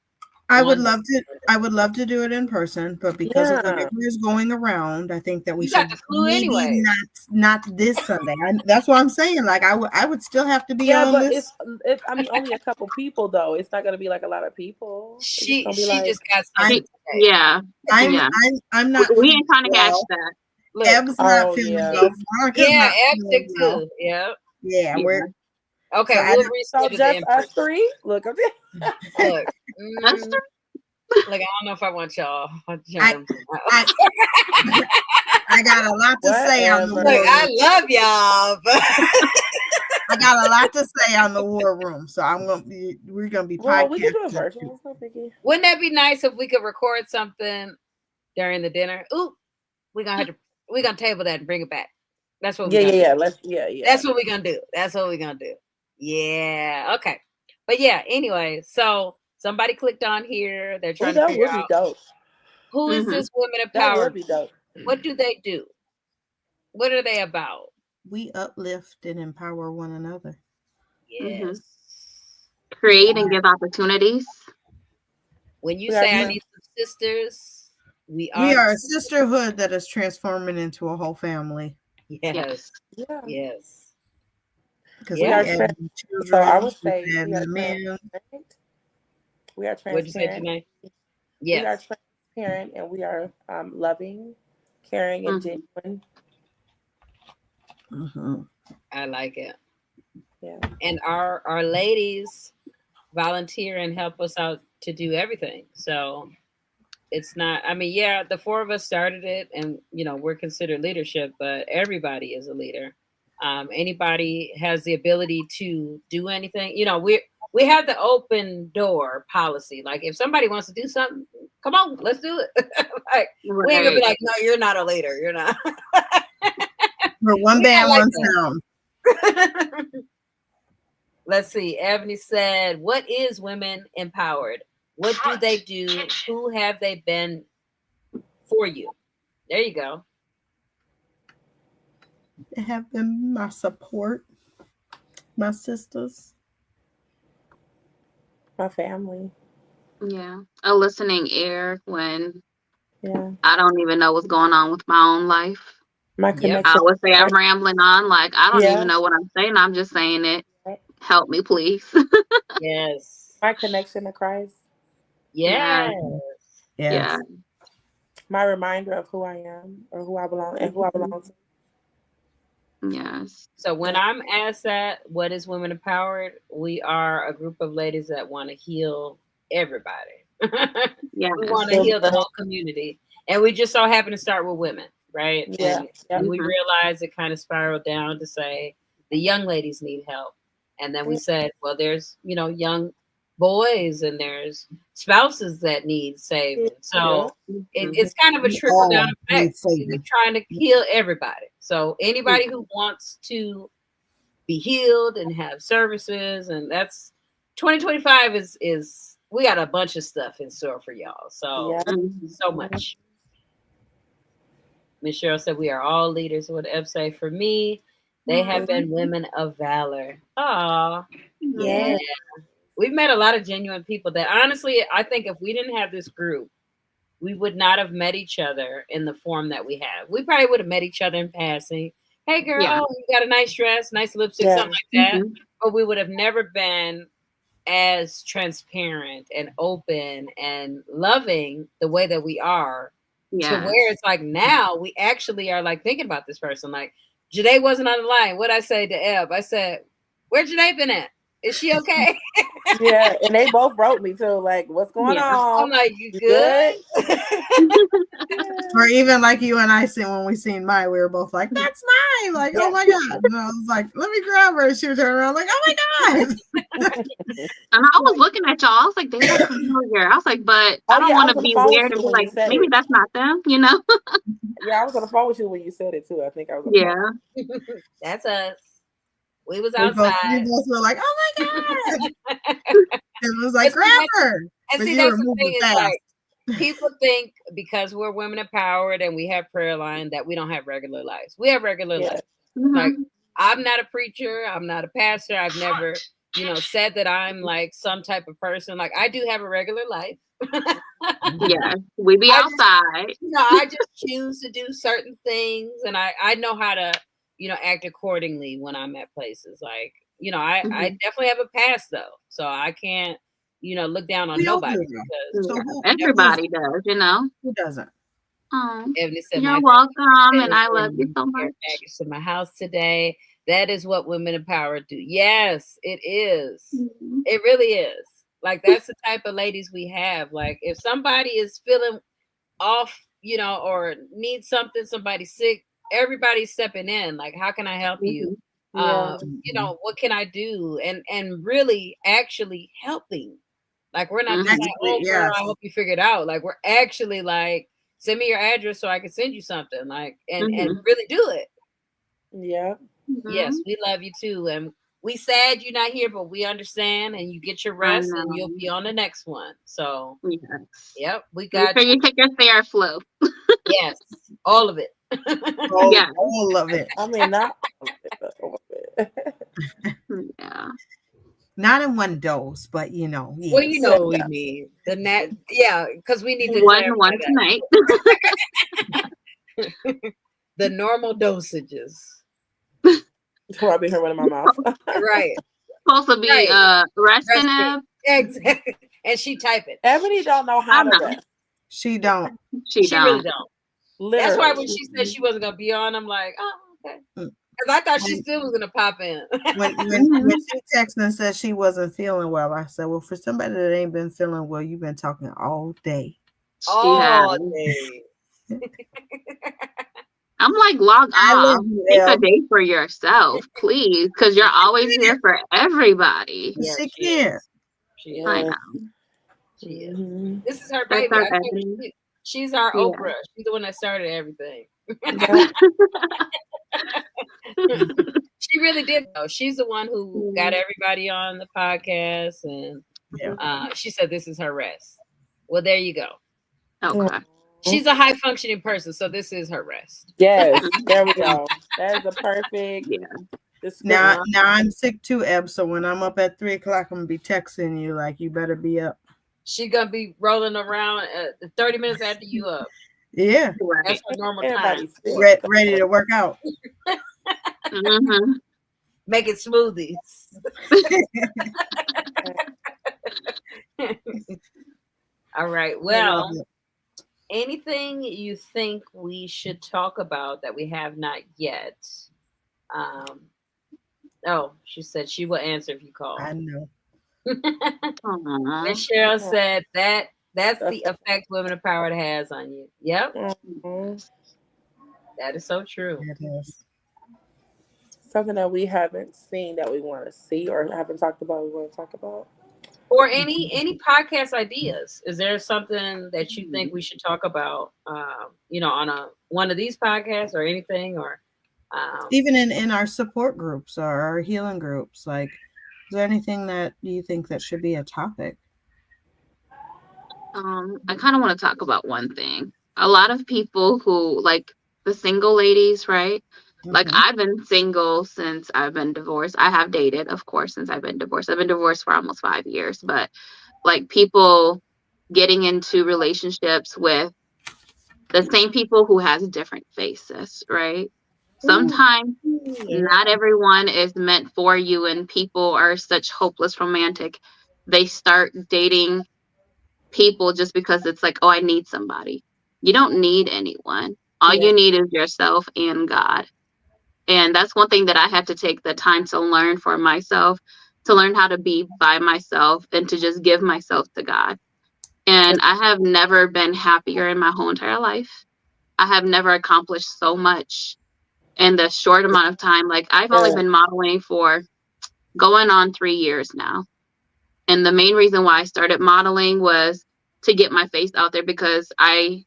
I would love to do it in person, but because of whatever is going around, I think that we You got should the flu maybe anyway. not this Sunday. That's what I'm saying. Like I would still have to be on but this. it's I mean only a couple people though. It's not gonna be like a lot of people. It's She gonna be like, just got something today. Yeah. I'm not. We ain't trying to catch well. that. Look, Eb's not feeling well. Veronica's not Eb feeling sick well. too. Yeah. Yeah, we're Okay. so We'll so reschedule the just in us person. three. Look, I'm Look, That's like I don't know if I want y'all. I got a lot to say on the war Whatever. Look, I room. love y'all, but I got a lot to say on the war room, so we're gonna be Well, we can do it podcasting. virtual. It's no biggie. wouldn't that be nice if we could record something during the dinner? Ooh, we're gonna table that and bring it back. That's what we're gonna do. That's what we're gonna do. That's what we're gonna do. Yeah. Okay. But yeah, anyway, so somebody clicked on here. They're trying to figure out dope. who is this women of That power. would be dope. What do they do? What are they about? We uplift and empower one another. Yes. Create and give opportunities. When you say I need some sisters, we are a sisterhood that is transforming into a whole family. Yes. Yeah. Yes. Because we are children, so I would say we are transparent. We are transparent. What'd you say, Janae? Yes. We are transparent and we are loving, caring, and genuine. Mm-hmm. I like it. Yeah. And our ladies volunteer and help us out to do everything. So it's not, I mean, yeah, the four of us started it and, we're considered leadership, but everybody is a leader. Anybody has the ability to do anything. We have the open door policy. Like if somebody wants to do something, come on, let's do it. Like we ain't gonna be like, no, you're not a leader. You're not. We're one band, one sound. Let's see. Ebony said, what is women empowered? What do they do? Who have they been for you? There you go. They have been my support, my sisters, my family. Yeah. A listening ear when I don't even know what's going on with my own life. My connection. I would say I'm rambling on. Like, I don't even know what I'm saying. I'm just saying it. Help me, please. Yes. My connection to Christ. Yes. Yeah. My reminder of who I am or who I belong and who I belong to. Yes. So when I'm asked that, what is women empowered? We are a group of ladies that want to heal everybody. We want to heal the whole community. And we just so happen to start with women, right? Yeah. And we realized it kind of spiraled down to say the young ladies need help. And then we said, well, there's, young boys and there's spouses that need saving. So it's kind of a trickle down effect. We're trying to heal everybody. So anybody who wants to be healed and have services, and that's 2025 is we got a bunch of stuff in store for y'all. So so much. Miss Cheryl said we are all leaders. What Eb say for me? They have been women of valor. Aw. Yeah. We've met a lot of genuine people that honestly, I think if we didn't have this group, we would not have met each other in the form that we have. We probably would have met each other in passing. Hey girl, you got a nice dress, nice lipstick, something like that. But we would have never been as transparent and open and loving the way that we are to where it's like now we actually are like thinking about this person. Like Janae wasn't on the line. What'd I say to Eb? I said, where Janae been at? Is she okay? Yeah, and they both wrote me too. Like, what's going on? I'm like, you good? Or even like you and I said when we seen Maya, we were both like, "That's mine!" Like, oh my god! And I was like, "Let me grab her." And she was turning around like, "Oh my god!" And I was looking at y'all. I was like, "They look familiar." I was like, "But I don't want to be weird and be like, maybe that's not them," Yeah, I was on the phone with you when you said it too. I think I was. On the phone. That's us. We was outside. We both were like, "Oh my god!" It was like, "Grab her!" And see, that's the thing is like people think because we're women empowered and we have prayer line that we don't have regular lives. We have regular lives. Like I'm not a preacher. I'm not a pastor. I've never said that I'm like some type of person. Like I do have a regular life. Yeah, we be outside. I just choose to do certain things, and I know how to, act accordingly when I'm at places. Like, I definitely have a past though, so I can't, look down on We all nobody. do. Because So Everybody does, who doesn't? Oh, Ebony said, you're "My welcome, and I love you so much." package to my house today. That is what women in power do. Yes, it is. Mhm. It really is. Like that's the type of ladies we have. Like if somebody is feeling off, or needs something, somebody's sick, everybody's stepping in. Like, how can I help you? Yeah. What can I do? And really actually helping. Like we're not just like, oh girl, I hope you figure it out. Like we're actually like, send me your address so I can send you something. Like and really do it. Yeah. Yes, we love you too. And we sad you're not here, but we understand, and you get your rest and you'll be on the next one. So yep, we got Make sure you take your Theraflu. Yes, all of it. All of it. I mean, not all of it. Yeah. Not in one dose, but yes. Well, you know what we mean. Because we need to one tonight. The normal dosages. Probably her one in my mouth. Right. Supposed to be resting. Exactly. And she type it. Ebony don't know how to rest. She don't. She really don't. Literally. That's why when she said she wasn't gonna be on, I'm like, oh, okay. Because I thought she still was gonna pop in. when she texted and said she wasn't feeling well, I said, well, for somebody that ain't been feeling well, you've been talking all day. All day. I'm like, log off. Take a day for yourself, please, because you're always here for everybody. Yeah, she can. She is. I know. She is. This is her baby. She's our Oprah. She's the one that started everything. She really did though. She's the one who got everybody on the podcast, and she said this is her rest. Well, there you go. Okay. She's a high functioning person, so this is her rest. Yes, there we go. That is a perfect. Now I'm sick too, Eb. So when I'm up at 3:00, I'm gonna be texting you like you better be up. She's gonna be rolling around 30 minutes after you up. Yeah, that's her normal time. Ready to work out. Making smoothies. All right. Well, anything you think we should talk about that we have not yet? Oh, she said she will answer if you call. I know. And Cheryl said that's the effect women of power has on you. Yep. That is so true. It is. Something that we haven't seen that we want to see or haven't talked about, we want to talk about. Or any podcast ideas. Is there something that you think we should talk about, on one of these podcasts or anything, or even in our support groups or our healing groups? Like, is there anything that you think that should be a topic? I kind of want to talk about one thing. A lot of people who, like the single ladies, right? Like I've been single since I've been divorced. I have dated, of course, since I've been divorced. I've been divorced for almost 5 years, but like people getting into relationships with the same people who has different faces, right? Sometimes not everyone is meant for you, and people are such hopeless romantic. They start dating people just because it's like, oh, I need somebody. You don't need anyone. All you need is yourself and God. And that's one thing that I had to take the time to learn for myself, to learn how to be by myself and to just give myself to God. And I have never been happier in my whole entire life. I have never accomplished so much in the short amount of time. Like I've only been modeling for going on 3 years now. And the main reason why I started modeling was to get my face out there, because I'm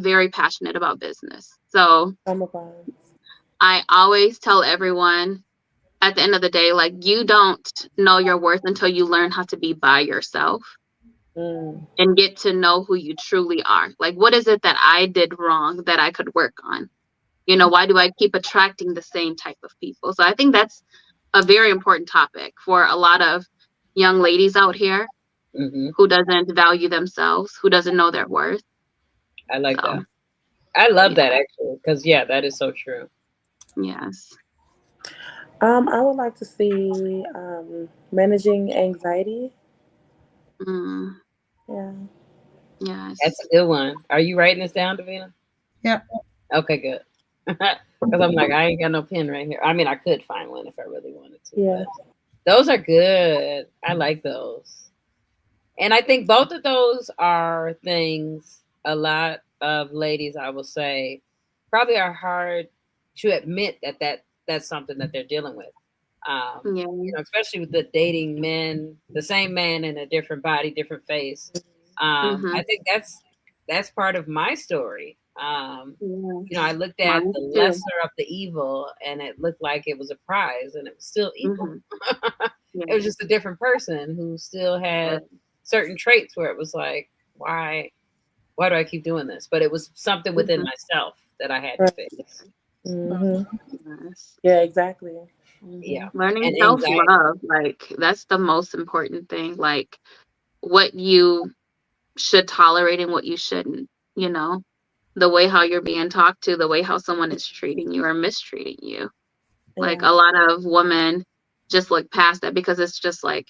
very passionate about business. So I always tell everyone at the end of the day, like, you don't know your worth until you learn how to be by yourself and get to know who you truly are. Like, what is it that I did wrong that I could work on? Why do I keep attracting the same type of people? So I think that's a very important topic for a lot of young ladies out here who doesn't value themselves, who doesn't know their worth. I like that. I love that actually, because that is so true. Yes. I would like to see managing anxiety. Yeah. Yes. That's a good one. Are you writing this down, Davina? Yep. Okay, good. Because I'm like, I ain't got no pen right here. I mean, I could find one if I really wanted to. Yeah. Those are good. I like those. And I think both of those are things a lot of ladies, I will say, probably are hard to admit that's something that they're dealing with. Especially with the dating men, the same man in a different body, different face. I think that's part of my story. I looked at the lesser of the evil, and it looked like it was a prize, and it was still evil. It was just a different person who still had certain traits where it was like, why do I keep doing this? But it was something within myself that I had to fix. Yeah, exactly. Yeah. Learning self-love, like that's the most important thing. Like what you should tolerate and what you shouldn't, the way how you're being talked to, the way how someone is treating you or mistreating you. Like a lot of women just look past that because it's just like,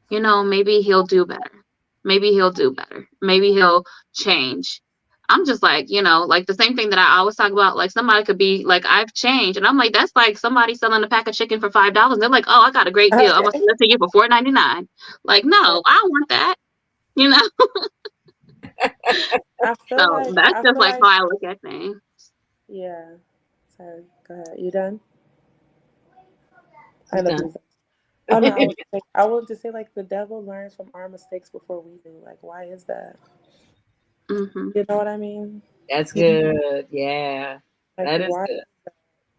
maybe he'll do better. Maybe he'll do better. Maybe he'll change. I'm just like, like the same thing that I always talk about, like somebody could be like, I've changed. And I'm like, that's like somebody selling a pack of chicken for $5. And they're like, oh, I got a great deal. I'm going to sell it to you for $4.99. Like, no, I don't want that. So that's just like how I look at things. Yeah. Sorry. Go ahead. You done? I wanted to say like the devil learns from our mistakes before we do. Like, why is that? You know what I mean? That's good. Yeah. Like, that is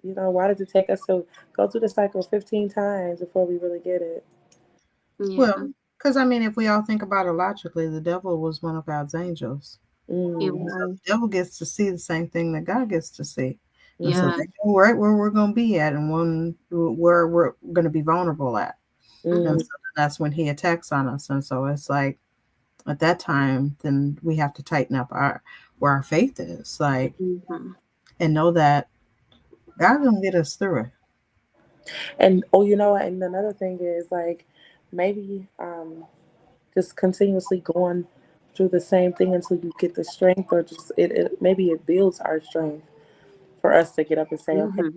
good. Why does it take us to go through the cycle 15 times before we really get it? Yeah. Well, because I mean, if we all think about it logically, the devil was one of God's angels. So the devil gets to see the same thing that God gets to see. And so they know right where we're going to be at and where we're going to be vulnerable at. And so that's when he attacks on us. And so it's like, at that time, then we have to tighten up where our faith is, like, and know that God's gonna get us through it. And and another thing is like maybe just continuously going through the same thing until you get the strength, or just maybe it builds our strength for us to get up and say, okay,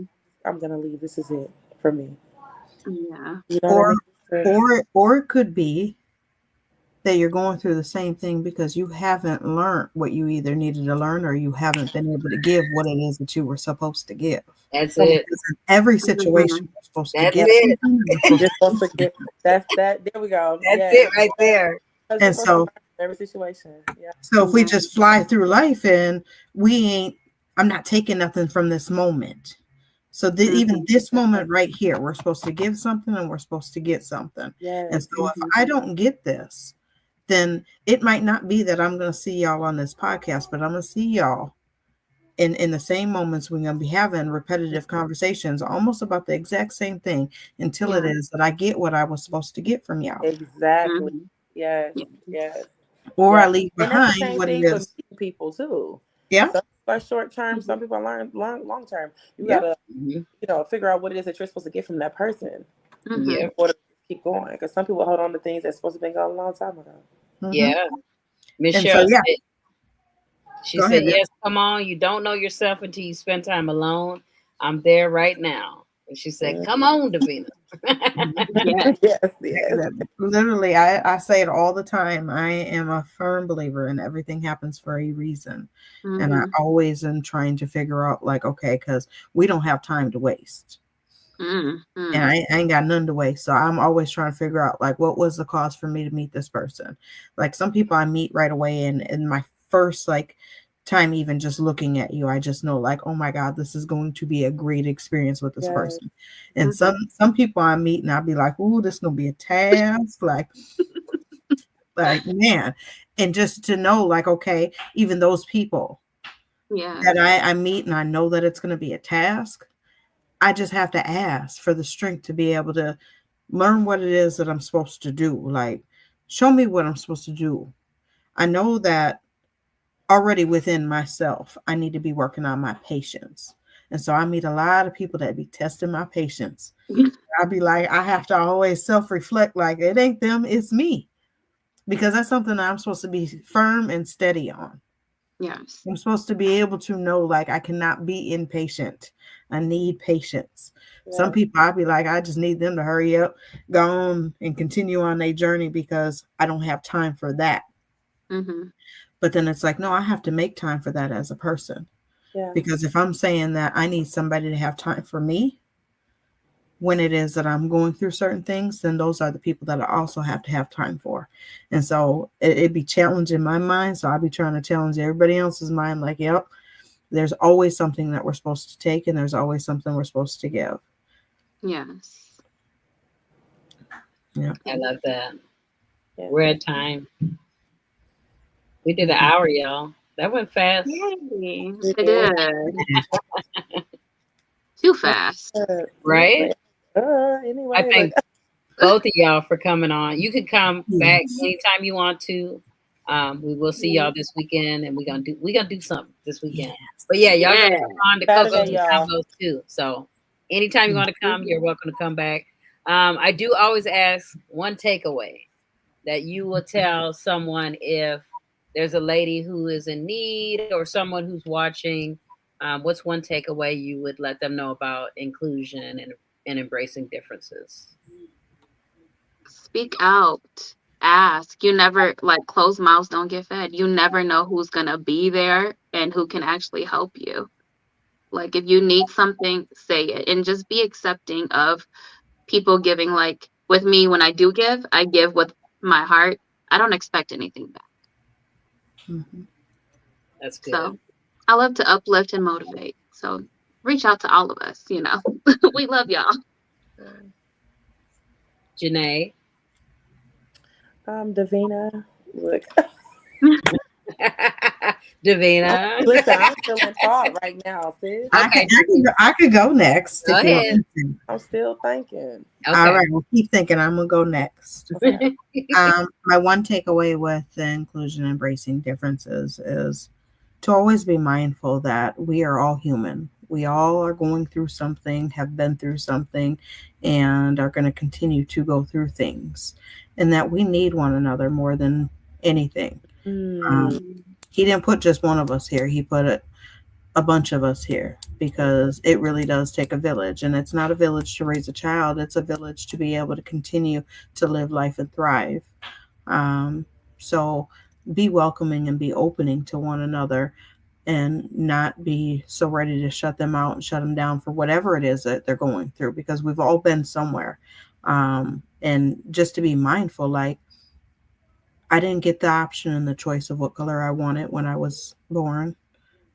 I'm gonna leave. This is it for me. Yeah. Or it could be that you're going through the same thing because you haven't learned what you either needed to learn or you haven't been able to give what it is that you were supposed to give. That's it. In every situation, you're supposed to give something. You're supposed to get that. There we go. That's it right there. And so every situation. Yeah. So if we just fly through life and I'm not taking nothing from this moment. So even this moment right here, we're supposed to give something and we're supposed to get something. Yes. And so if I don't get this, then it might not be that I'm going to see y'all on this podcast, but I'm going to see y'all in the same moments we're going to be having repetitive conversations almost about the exact same thing until it is that I get what I was supposed to get from y'all. Exactly. Yes. Yes. Or I leave behind what it is. People too. Yeah. Some are short term, some people are long term. You gotta, figure out what it is that you're supposed to get from that person. In order to keep going. Because some people hold on to things that's supposed to be going a long time ago. Yeah. Michelle said, she said, yes, come on. You don't know yourself until you spend time alone. I'm there right now. And she said, come on, Davina. Yes. Literally, I say it all the time. I am a firm believer in everything happens for a reason. And I always am trying to figure out, like, okay, because we don't have time to waste. And I ain't got none to waste. So I'm always trying to figure out, like, what was the cause for me to meet this person? Like, some people I meet right away, and in my first, like, time even just looking at you, I just know, like, oh my God, this is going to be a great experience with this person. And some people I meet and I'll be like, ooh, this is gonna be a task, like man. And just to know, like, okay, even those people that I meet and I know that it's gonna be a task, I just have to ask for the strength to be able to learn what it is that I'm supposed to do. Like, show me what I'm supposed to do. I know that already within myself, I need to be working on my patience. And so I meet a lot of people that be testing my patience. I'll be like, I have to always self reflect, like, it ain't them, it's me. Because that's something that I'm supposed to be firm and steady on. Yes. I'm supposed to be able to know, like, I cannot be impatient. I need patience. Yeah. Some people, I'll be like, I just need them to hurry up, go on, and continue on their journey because I don't have time for that. Mm-hmm. But then it's like, no, I have to make time for that as a person. Yeah. Because if I'm saying that I need somebody to have time for me when it is that I'm going through certain things, then those are the people that I also have to have time for. And so it'd be challenging my mind. So I'll be trying to challenge everybody else's mind, like, yep, there's always something that we're supposed to take, and there's always something we're supposed to give. Yes. Yeah. I love that. Yeah. We're at time. We did an hour, y'all. That went fast. Yay. It did. Too fast. Right? Anyway, I thank both of y'all for coming on. You can come back Yes. anytime you want to. We will see y'all this weekend, and we're gonna do something this weekend. But yeah, y'all Yeah. can come on to Saturday, Coco's and y'all. Combos too. So anytime you want to come, you're welcome to come back. I do always ask one takeaway that you will tell someone if there's a lady who is in need or someone who's watching. What's one takeaway you would let them know about inclusion and embracing differences? Speak out. Ask. You never, like, closed mouths don't get fed. You never know who's gonna be there and who can actually help you. Like, if you need something, say it, and just be accepting of people giving. Like, with me, when I do give, I give with my heart. I don't expect anything back. Mhm. That's good. So I love to uplift and motivate. So reach out to all of us, you know. We love y'all. Janae. Davina, look. Davina. Listen, I'm still in thought right now, sis. Okay. I could go next. Go if you want ahead. me to. I'm still thinking. Okay. All right, well, keep thinking. I'm gonna go next. Okay. My one takeaway with the inclusion embracing differences is to always be mindful that we are all human. We all are going through something, have been through something, and are going to continue to go through things, and that we need one another more than anything. He didn't put just one of us here, he put a bunch of us here because it really does take a village. And it's not a village to raise a child, it's a village to be able to continue to live life and thrive. So be welcoming and be opening to one another and not be so ready to shut them out and shut them down for whatever it is that they're going through, because we've all been somewhere. And just to be mindful, like, I didn't get the option and the choice of what color I wanted when I was born.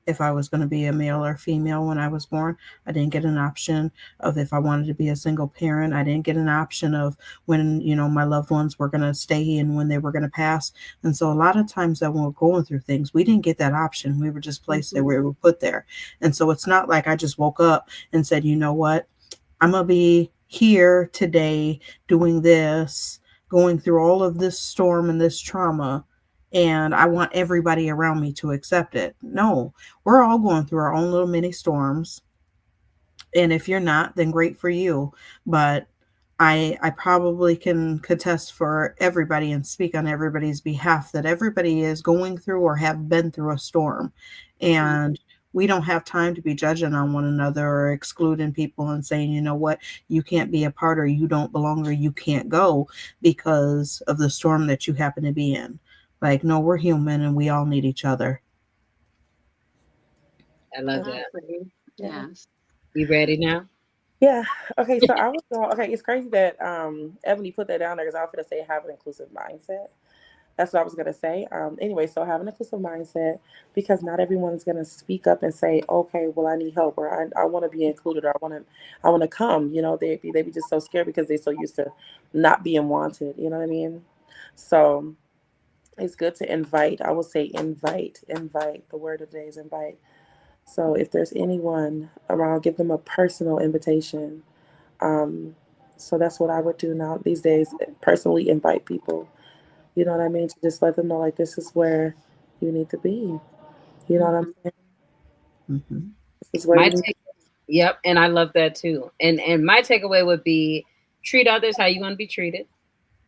If I was going to be a male or female when I was born, I didn't get an option of if I wanted to be a single parent. I didn't get an option of when, my loved ones were going to stay and when they were going to pass. And so a lot of times that when we're going through things, we didn't get that option. We were just placed there, we were put there. And so it's not like I just woke up and said, you know what, I'm going to be here today doing this, going through all of this storm and this trauma, and I want everybody around me to accept it. No, we're all going through our own little mini storms. And if you're not, then great for you. But I probably can contest for everybody and speak on everybody's behalf that everybody is going through or have been through a storm. And we don't have time to be judging on one another or excluding people and saying, you know what, you can't be a part or you don't belong or you can't go because of the storm that you happen to be in. Like, no, we're human and we all need each other. I love that. Yeah. Yes. You ready now? Yeah. Okay. So I was going. Okay, it's crazy that Ebony put that down there because I was going to say have an inclusive mindset. That's what I was going to say. Anyway, so have an inclusive mindset because not everyone is going to speak up and say, okay, well, I need help or I want to be included or I want to come. They be just so scared because they're so used to not being wanted. You know what I mean? So it's good to invite. I would say invite. The word of the day is invite. So if there's anyone around, give them a personal invitation. So that's what I would do now these days. Personally invite people. You know what I mean? To just let them know, like, this is where you need to be. You know what I'm saying? Mhm. This is where My you need. take, yep, and I love that too. And my takeaway would be treat others how you want to be treated.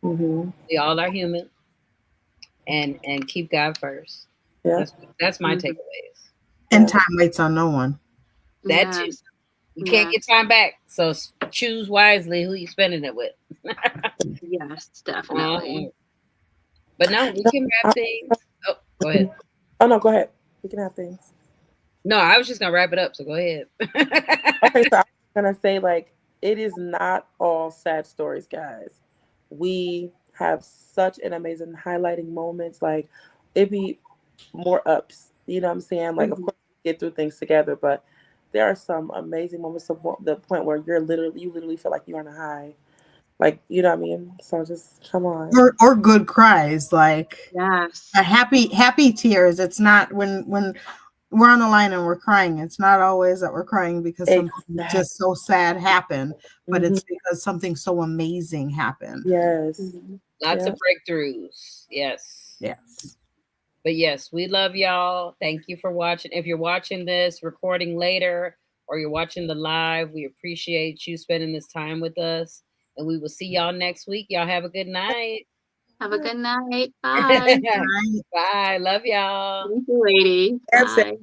Mm-hmm. We all are human, and keep God first. Yeah. That's my Mhm. takeaways. And Yeah. time waits on no one. That too. Yes. You can't get Yes. time back, so choose wisely who you spending it with. Yes, Uh-huh. definitely. But no, we can wrap things. Oh, go ahead. Oh no, go ahead. We can have things. No, I was just gonna wrap it up. So go ahead. Okay, so I was gonna say, like, it is not all sad stories, guys. We have such an amazing highlighting moments. Like, it be more ups. You know what I'm saying? Like, of Mhm. course, we get through things together, but there are some amazing moments to the point where you literally feel like you're on a high. Like, you know what I mean? So just come on. Or good cries, like Yes. a happy tears. It's not when we're on the line and we're crying. It's not always that we're crying because something just Exactly. so sad happened, but Hmm. it's because something so amazing happened. Yes. Mhm. Lots Yeah. of breakthroughs. Yes. Yes. But yes, we love y'all. Thank you for watching. If you're watching this recording later or you're watching the live, we appreciate you spending this time with us. And we will see y'all next week. Y'all have a good night. Have a good night. Bye. Right. Bye. Love y'all. Thank you, ladies. Yes, Bye.